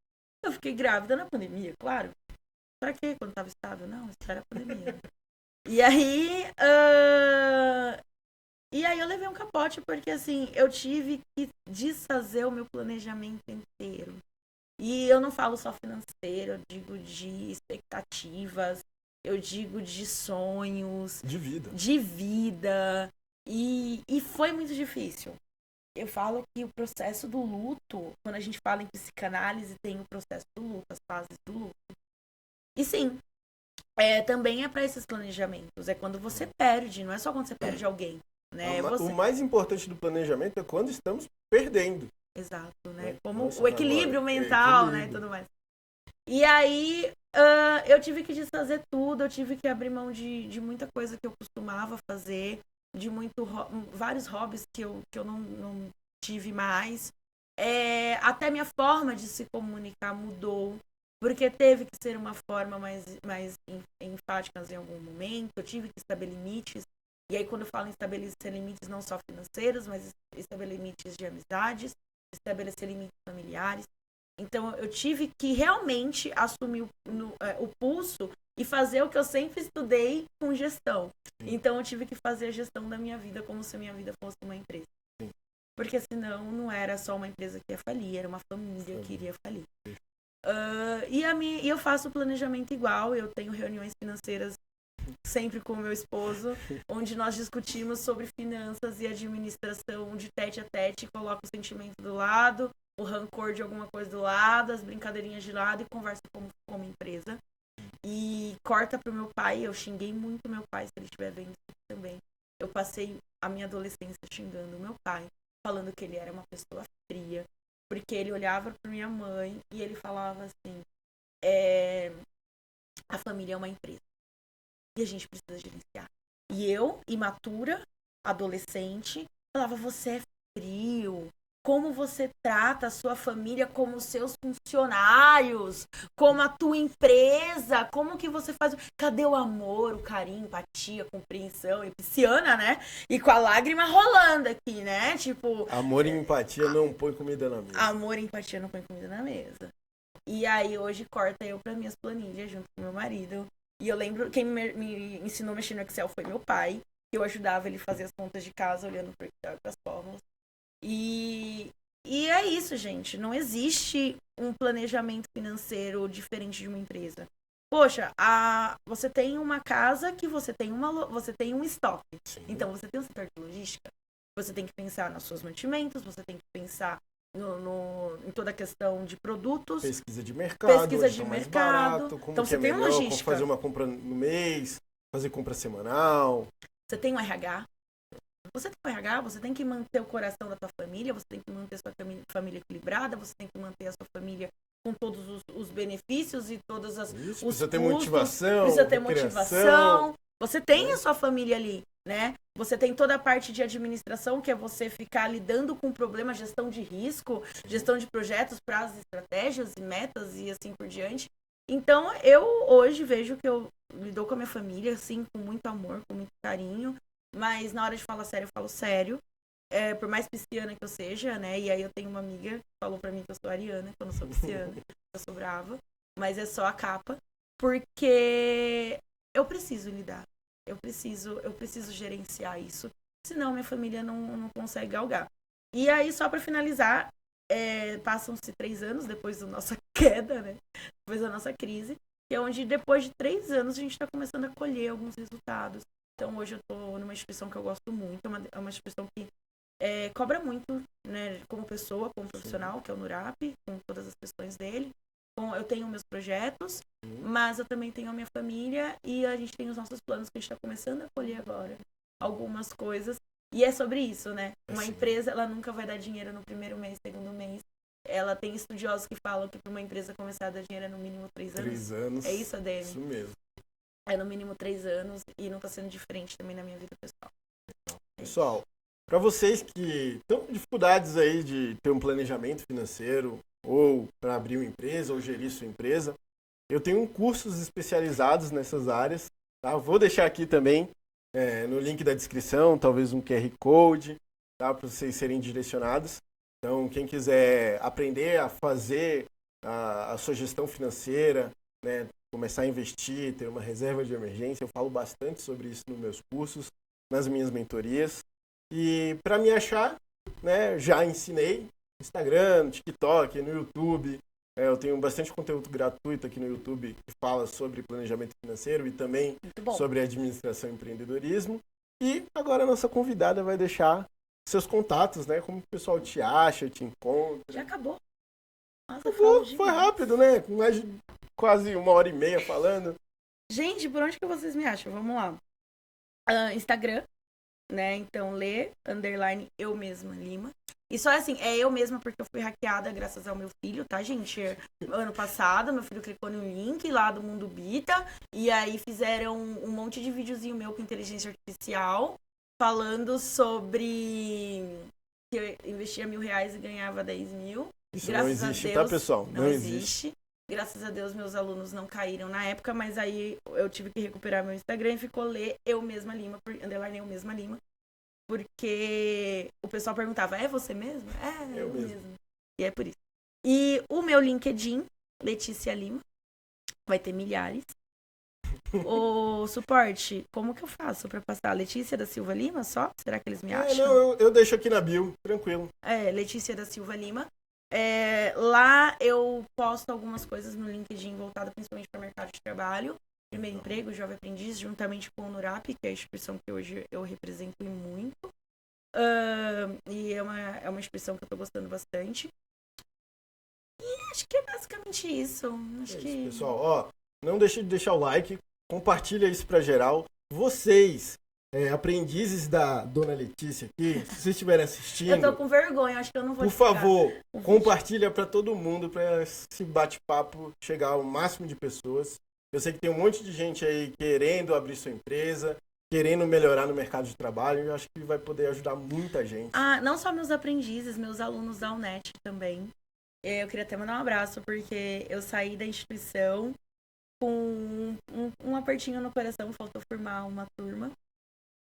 S2: Eu fiquei grávida na pandemia, claro. Pra quê? Quando tava estável? Não, isso era a pandemia. E aí eu levei um capote porque, assim, eu tive que desfazer o meu planejamento inteiro. E eu não falo só financeiro, eu digo de expectativas, eu digo de sonhos. De vida. E foi muito difícil. Eu falo que o processo do luto, quando a gente fala em psicanálise, tem o processo do luto, as fases do luto. E sim, também é para esses planejamentos. É quando você perde, não é só quando você perde alguém. Né?
S1: O mais importante do planejamento é quando estamos perdendo.
S2: Exato, né? Como o equilíbrio mental, né? E tudo mais. E aí, eu tive que desfazer tudo, eu tive que abrir mão de muita coisa que eu costumava fazer, de vários hobbies que eu não tive mais. Até minha forma de se comunicar mudou, porque teve que ser uma forma mais enfática em algum momento, eu tive que estabelecer limites. E aí, quando eu falo em estabelecer limites não só financeiros, mas estabelecer limites de amizades, estabelecer limites familiares. Então, eu tive que realmente assumir o pulso e fazer o que eu sempre estudei com gestão. Sim. Então, eu tive que fazer a gestão da minha vida como se a minha vida fosse uma empresa. Sim. Porque senão não era só uma empresa que ia falir, era uma família que iria falir. E eu faço o planejamento igual, eu tenho reuniões financeiras sempre com o meu esposo, onde nós discutimos sobre finanças e administração de tete a tete, coloco o sentimento do lado, o rancor de alguma coisa do lado, as brincadeirinhas de lado e conversa como empresa. E corta pro meu pai, eu xinguei muito meu pai, se ele estiver vendo isso também. Eu passei a minha adolescência xingando meu pai, falando que ele era uma pessoa fria, porque ele olhava pra minha mãe e ele falava assim, a família é uma empresa. E a gente precisa gerenciar. E eu, imatura, adolescente, falava, você é frio. Como você trata a sua família como seus funcionários, como a tua empresa, como que você faz... Cadê o amor, o carinho, empatia, compreensão, e pisciana, né? E com a lágrima rolando aqui, né? Tipo...
S1: Amor e empatia não põe comida na mesa.
S2: Amor e empatia não põe comida na mesa. E aí hoje corta eu para minhas planilhas junto com meu marido. E eu lembro, quem me ensinou a mexer no Excel foi meu pai. Eu ajudava ele a fazer as contas de casa, olhando para as fórmulas. E é isso, gente. Não existe um planejamento financeiro diferente de uma empresa. Poxa, você tem uma casa que você tem um estoque. Sim. Então, você tem um setor de logística. Você tem que pensar nos seus mantimentos, você tem que pensar em toda a questão de produtos.
S1: Pesquisa de mercado,
S2: Pesquisa de
S1: mais
S2: mercado.
S1: barato, como
S2: Então
S1: que
S2: você
S1: é
S2: tem
S1: melhor, como
S2: logística.
S1: fazer uma compra no mês, fazer compra semanal.
S2: Você tem um RH. Você tem um RH, você tem que manter o coração da tua família, você tem que manter a sua família equilibrada, você tem que manter a sua família com todos os benefícios e todas as
S1: Isso,
S2: os
S1: precisa ter
S2: custos,
S1: motivação,
S2: precisa ter
S1: recreação.
S2: motivação. Você tem a sua família ali, né? Você tem toda a parte de administração, que é você ficar lidando com problemas, gestão de risco, gestão de projetos, prazos, estratégias e metas e assim por diante. Então, eu hoje vejo que eu lido com a minha família, assim, com muito amor, com muito carinho. Mas na hora de falar sério, eu falo sério. Por mais pisciana que eu seja, né? E aí eu tenho uma amiga que falou pra mim que eu sou ariana, que eu não sou pisciana, que eu sou brava. Mas é só a capa. Porque eu preciso lidar. Eu preciso gerenciar isso. Senão minha família não consegue galgar. E aí, só pra finalizar, passam-se 3 anos depois da nossa queda, né? Depois da nossa crise. Que é onde, depois de 3 anos, a gente tá começando a colher alguns resultados. Então, hoje eu estou numa instituição que eu gosto muito, é uma instituição que cobra muito, né, como pessoa, como profissional, que é o NURAP, com todas as questões dele. Então, eu tenho meus projetos, mas eu também tenho a minha família e a gente tem os nossos planos que a gente está começando a colher agora. Algumas coisas. E é sobre isso, né? Uma empresa, ela nunca vai dar dinheiro no primeiro mês, segundo mês. Ela tem estudiosos que falam que para uma empresa começar a dar dinheiro é no mínimo 3 anos.
S1: 3 anos.
S2: É isso, ADM?
S1: Isso mesmo.
S2: É no mínimo 3 anos e não tá sendo diferente também na minha vida pessoal.
S1: Pessoal, para vocês que estão com dificuldades aí de ter um planejamento financeiro ou para abrir uma empresa ou gerir sua empresa, eu tenho cursos especializados nessas áreas. Tá? Vou deixar aqui também no link da descrição, talvez um QR Code, tá? Para vocês serem direcionados. Então, quem quiser aprender a fazer a sua gestão financeira, né? Começar a investir, ter uma reserva de emergência. Eu falo bastante sobre isso nos meus cursos, nas minhas mentorias. E para me achar, né, já ensinei no Instagram, no TikTok, no YouTube. Eu tenho bastante conteúdo gratuito aqui no YouTube que fala sobre planejamento financeiro e também sobre administração e empreendedorismo. E agora a nossa convidada vai deixar seus contatos, né? Como o pessoal te acha, te encontra.
S2: Já acabou. Nossa,
S1: foi rápido, né? Mais de quase 1h30 falando.
S2: Gente, por onde que vocês me acham? Vamos lá. Instagram, né? Então, _eu mesma, Lima. E só assim, é eu mesma porque eu fui hackeada graças ao meu filho, tá, gente? Ano passado, meu filho clicou no link lá do Mundo Bita e aí fizeram um monte de videozinho meu com inteligência artificial falando sobre que eu investia R$1.000 e ganhava 10 mil.
S1: Isso
S2: graças
S1: não existe,
S2: a Deus,
S1: tá, pessoal?
S2: Não existe. Graças a Deus, meus alunos não caíram na época, mas aí eu tive que recuperar meu Instagram e ficou eu mesma Lima, _ eu mesma Lima, porque o pessoal perguntava, é você mesmo? É, eu mesmo. E é por isso. E o meu LinkedIn, Letícia Lima, vai ter milhares. O suporte, como que eu faço pra passar? Letícia da Silva Lima só? Será que eles me acham?
S1: Não, eu deixo aqui na bio, tranquilo.
S2: Letícia da Silva Lima. Lá eu posto algumas coisas no LinkedIn voltado principalmente para o mercado de trabalho. Primeiro emprego, jovem aprendiz, juntamente com o NURAP, que é a instituição que hoje eu represento muito. E é uma instituição que eu estou gostando bastante. E acho que é basicamente isso. Acho que...
S1: isso, pessoal. Não deixe de deixar o like, compartilha isso para geral. Vocês, aprendizes da Dona Letícia aqui, se vocês estiverem assistindo...
S2: Eu tô com vergonha, acho que eu não vou
S1: Por favor, compartilha para todo mundo, para esse bate-papo chegar ao máximo de pessoas. Eu sei que tem um monte de gente aí querendo abrir sua empresa, querendo melhorar no mercado de trabalho. Eu acho que vai poder ajudar muita gente.
S2: Não só meus aprendizes, meus alunos da UNET também. Eu queria até mandar um abraço, porque eu saí da instituição com um apertinho no coração, faltou formar uma turma.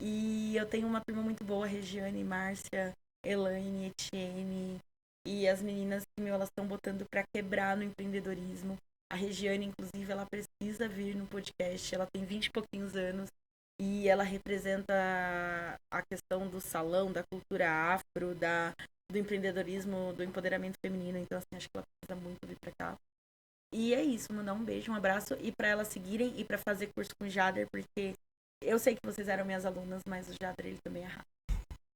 S2: E eu tenho uma turma muito boa, Regiane, Márcia, Elaine, Etienne. E as meninas, elas estão botando para quebrar no empreendedorismo. A Regiane, inclusive, ela precisa vir no podcast. Ela tem 20 e pouquinhos anos. E ela representa a questão do salão, da cultura afro, do empreendedorismo, do empoderamento feminino. Então, assim, acho que ela precisa muito vir pra cá. E é isso, mandar um beijo, um abraço. E pra elas seguirem e pra fazer curso com o Jader, porque eu sei que vocês eram minhas alunas, mas o Jader, ele também é rápido.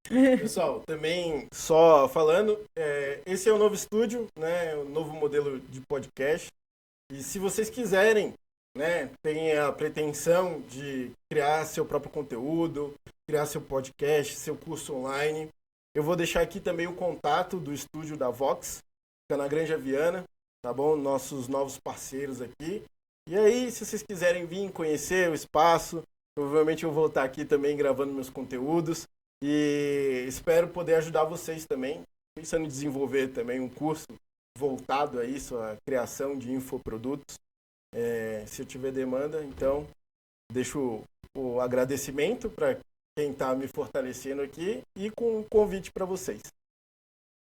S1: Pessoal, também só falando, esse é o novo estúdio, né, o novo modelo de podcast. E se vocês quiserem, né, tem a pretensão de criar seu próprio conteúdo, criar seu podcast, seu curso online, eu vou deixar aqui também o contato do estúdio da Vox, fica na Granja Viana, tá bom? Nossos novos parceiros aqui. E aí, se vocês quiserem vir conhecer o espaço, provavelmente eu vou estar aqui também gravando meus conteúdos. E espero poder ajudar vocês também, pensando em desenvolver também um curso voltado a isso, a criação de infoprodutos. Se eu tiver demanda, então deixo o agradecimento para quem está me fortalecendo aqui e com um convite para vocês.